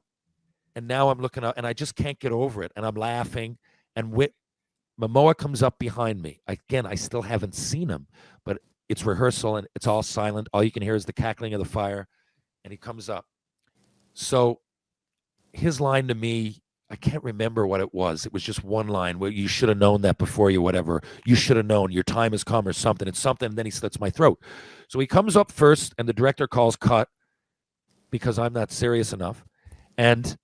and now I'm looking up, and I just can't get over it, and I'm laughing, and Momoa comes up behind me. Again, I still haven't seen him, but it's rehearsal, and it's all silent. All you can hear is the cackling of the fire, and he comes up. So his line to me, I can't remember what it was. It was just one line where you should have known that before you, whatever. You should have known your time has come or something. It's something. And then he slits my throat. So he comes up first and the director calls cut because I'm not serious enough. And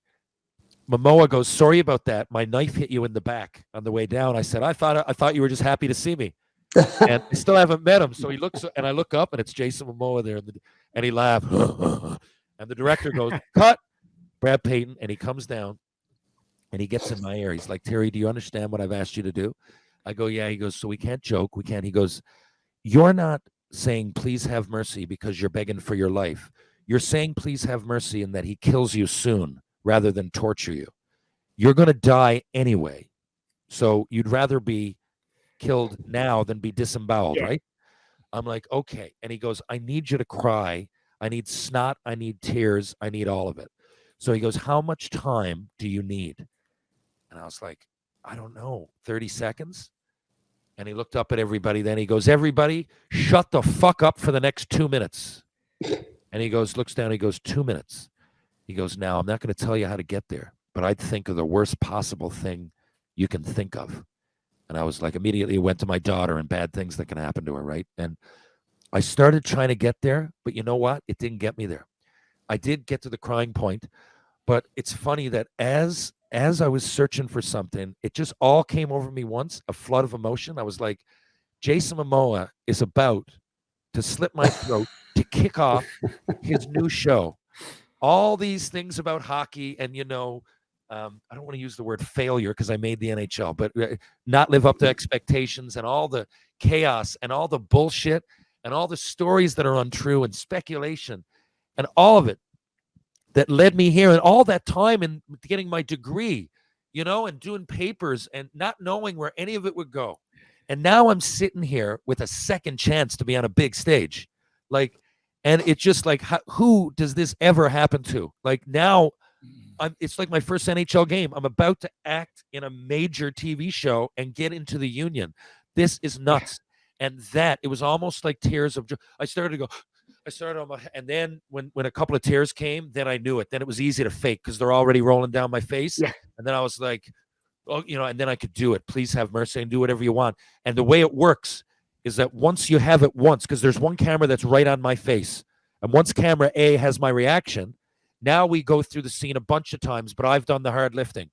Momoa goes, sorry about that. My knife hit you in the back on the way down. I said, I thought you were just happy to see me. And I still haven't met him. So he looks, and I look up and it's Jason Momoa there. And he laughs. And the director goes, cut, Brad Payton. And he comes down. And he gets in my ear. He's like, Terry, do you understand what I've asked you to do? I go, yeah. He goes, so we can't joke. We can't. He goes, you're not saying, please have mercy because you're begging for your life. You're saying, please have mercy in that he kills you soon rather than torture you. You're going to die anyway. So you'd rather be killed now than be disemboweled, right? I'm like, okay. And he goes, I need you to cry. I need snot. I need tears. I need all of it. So he goes, how much time do you need? And I was like, I don't know, 30 seconds? And he looked up at everybody. Then he goes, everybody, shut the fuck up for the next 2 minutes. And he goes, looks down, he goes, 2 minutes. He goes, now, I'm not going to tell you how to get there, but I'd think of the worst possible thing you can think of. And I was like, immediately went to my daughter and bad things that can happen to her, right? And I started trying to get there, but you know what? It didn't get me there. I did get to the crying point, but it's funny that as I was searching for something, it just all came over me once, a flood of emotion. I was like, Jason Momoa is about to slit my throat to kick off his new show. All these things about hockey and, I don't want to use the word failure because I made the NHL, but not live up to expectations and all the chaos and all the bullshit and all the stories that are untrue and speculation and all of it that led me here and all that time in getting my degree, and doing papers and not knowing where any of it would go. And now I'm sitting here with a second chance to be on a big stage. And it's just like, who does this ever happen to? Like now, it's like my first NHL game. I'm about to act in a major TV show and get into the union. This is nuts. And it was almost like tears of joy. I started on my, and then when a couple of tears came, then I knew it. Then it was easy to fake because they're already rolling down my face. Yeah. And then I was like, and then I could do it. Please have mercy and do whatever you want. And the way it works is that once you have it once, because there's one camera that's right on my face, and once camera A has my reaction, now we go through the scene a bunch of times, but I've done the hard lifting.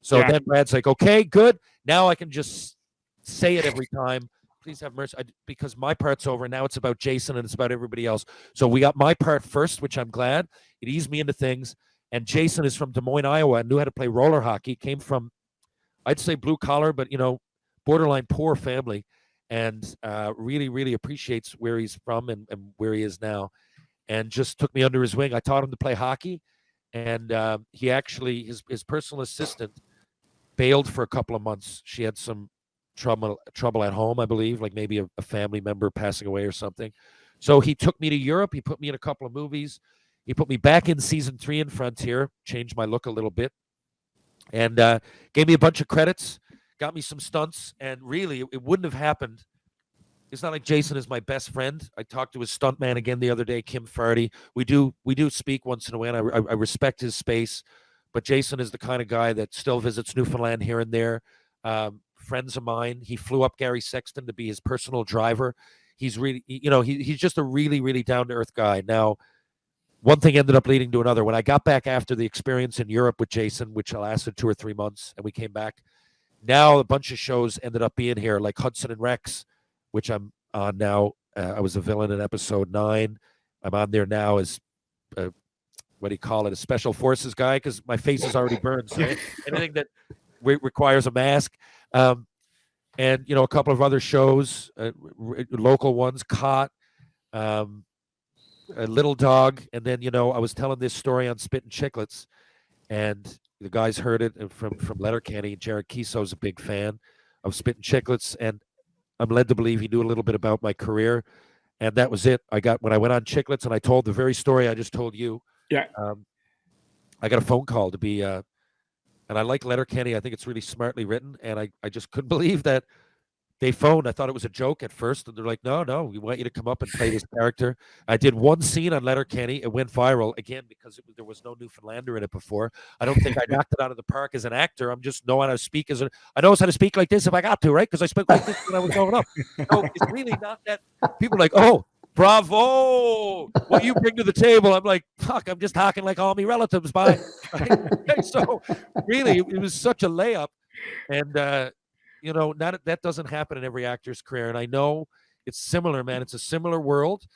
So then Brad's like, okay, good. Now I can just say it every time. Please have mercy, because my part's over. Now it's about Jason and it's about everybody else. So we got my part first, which I'm glad. It eased me into things. And Jason is from Des Moines, Iowa, and knew how to play roller hockey. Came from, I'd say blue collar, but, borderline poor family. And really, really appreciates where he's from and where he is now. And just took me under his wing. I taught him to play hockey. And he actually, his personal assistant bailed for a couple of months. She had some trouble at home, I believe, like maybe a family member passing away or something. So he took me to Europe. He put me in a couple of movies. He put me back in season 3 in Frontier, changed my look a little bit, and gave me a bunch of credits, got me some stunts, and really, it wouldn't have happened. It's not like Jason is my best friend. I talked to his stuntman again the other day, Kim Farty. We do speak once in a while. I respect his space, but Jason is the kind of guy that still visits Newfoundland here and there. Friends of mine. He flew up Gary Sexton to be his personal driver. He's really, he's just a really, really down-to-earth guy. Now, one thing ended up leading to another. When I got back after the experience in Europe with Jason, which lasted 2 or 3 months, and we came back, now a bunch of shows ended up being here, like Hudson and Rex, which I'm on now. I was a villain in episode 9. I'm on there now as, what do you call it, a special forces guy, because my face is already burned. So anything that requires a mask. And, a couple of other shows, local ones, Caught, a Little Dog. And then, I was telling this story on Spittin' Chicklets, and the guys heard it from Letterkenny. Jared Kiso's a big fan of Spittin' Chicklets. And I'm led to believe he knew a little bit about my career, and that was it. When I went on Chicklets and I told the very story I just told you. Yeah. I got a phone call to be, and I like Letterkenny. I think it's really smartly written, and I just couldn't believe that they phoned. I thought it was a joke at first, and they're like, no, we want you to come up and play this character. I did one scene on Letterkenny. It went viral, again, because there was no Newfoundlander in it before. I don't think I knocked it out of the park as an actor. I'm just knowing how to speak I know how to speak like this if I got to, right? Because I spoke like this when I was growing up. So it's really not that. People are like, oh, bravo, what you bring to the table. I'm like, fuck, I'm just talking like all my relatives. Bye. Right? So really, it was such a layup. And, that doesn't happen in every actor's career. And I know it's similar, man. It's a similar world.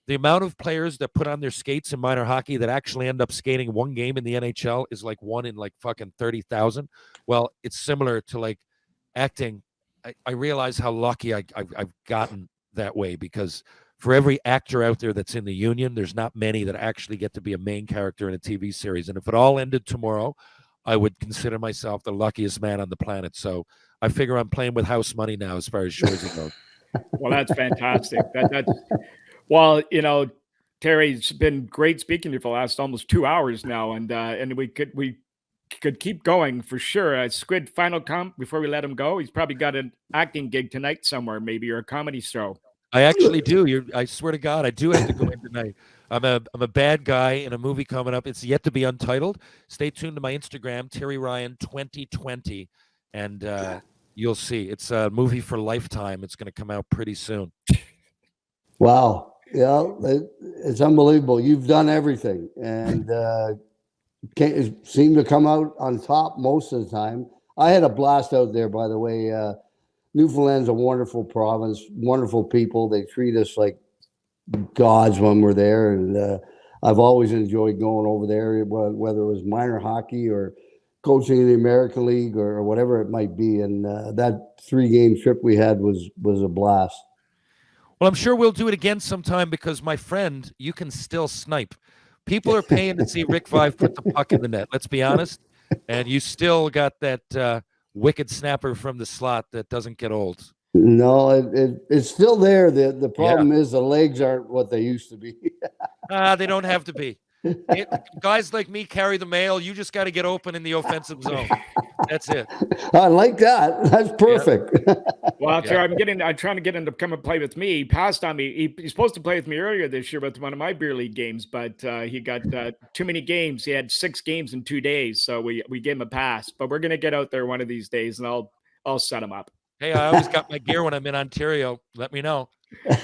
The amount of players that put on their skates in minor hockey that actually end up skating one game in the NHL is like one in like fucking 30,000. Well, it's similar to like acting. I realize how lucky I've gotten that way, because for every actor out there that's in the union, there's not many that actually get to be a main character in a TV series. And if it all ended tomorrow, I would consider myself the luckiest man on the planet. So I figure I'm playing with house money now as far as Shorzy goes. Well, that's fantastic. Well, Terry, it's been great speaking to you for the last almost 2 hours now, and we could keep going for sure. Squid, final comment before we let him go. He's probably got an acting gig tonight somewhere, maybe, or a comedy show. I actually do. I swear to God, I do have to go in tonight. I'm a bad guy in a movie coming up. It's yet to be untitled. Stay tuned to my Instagram, Terry Ryan 2020, and you'll see. It's a movie for Lifetime. It's going to come out pretty soon. Wow. Yeah, it's unbelievable. You've done everything, and seem to come out on top most of the time. I had a blast out there, by the way. Newfoundland's a wonderful province, wonderful people. They treat us like gods when we're there, and I've always enjoyed going over there, whether it was minor hockey or coaching in the American League or whatever it might be. And that 3-game trip we had was a blast. Well, I'm sure we'll do it again sometime, because, my friend, you can still snipe. People are paying to see Rick Vive put the puck in the net, let's be honest. And you still got that wicked snapper from the slot that doesn't get old. No, it's still there. The problem is the legs aren't what they used to be. They don't have to be. Guys like me carry the mail. You just got to get open in the offensive zone. That's it. I like that. That's perfect. Yeah. Well, I'm trying to get him to come and play with me. He passed on me. He's supposed to play with me earlier this year with one of my beer league games, but he got too many games. He had 6 games in 2 days, so we gave him a pass. But we're gonna get out there one of these days, and I'll set him up. Hey, I always got my gear when I'm in Ontario. Let me know.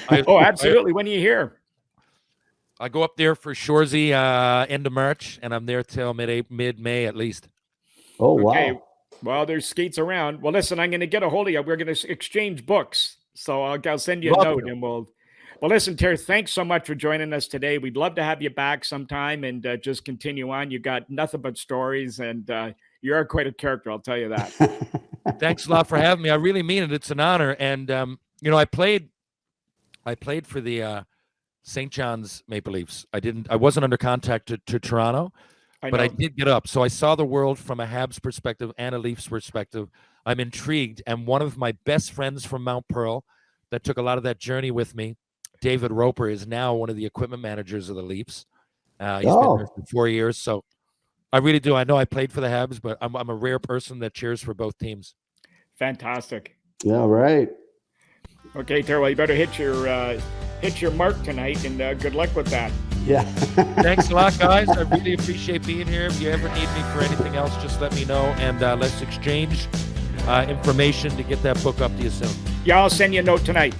Absolutely. When are you here? I go up there for Shorzy end of March, and I'm there till mid-May at least. Oh, okay. Wow. Well, there's skates around. Well, listen, I'm going to get a hold of you. We're going to exchange books. So I'll send you a note, and well, listen, Terry, thanks so much for joining us today. We'd love to have you back sometime and just continue on. You got nothing but stories, and you are quite a character, I'll tell you that. Thanks a lot for having me. I really mean it. It's an honor. And, I played for the St. John's Maple Leafs. I wasn't under contract to Toronto, but I did get up. So I saw the world from a Habs perspective and a Leafs perspective. I'm intrigued. And one of my best friends from Mount Pearl that took a lot of that journey with me, David Roper, is now one of the equipment managers of the Leafs. He's been there for 4 years. So I really do. I know I played for the Habs, but I'm a rare person that cheers for both teams. Fantastic. Yeah, right. Okay, Terry, well, you better hit your mark tonight, and good luck with that. Yeah. Thanks a lot, guys. I really appreciate being here. If you ever need me for anything else, just let me know, and let's exchange information to get that book up to you soon. Yeah, I'll send you a note tonight.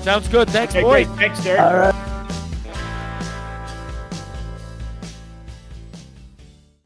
Sounds good. Thanks, boy. Great. Thanks, Terry. All right.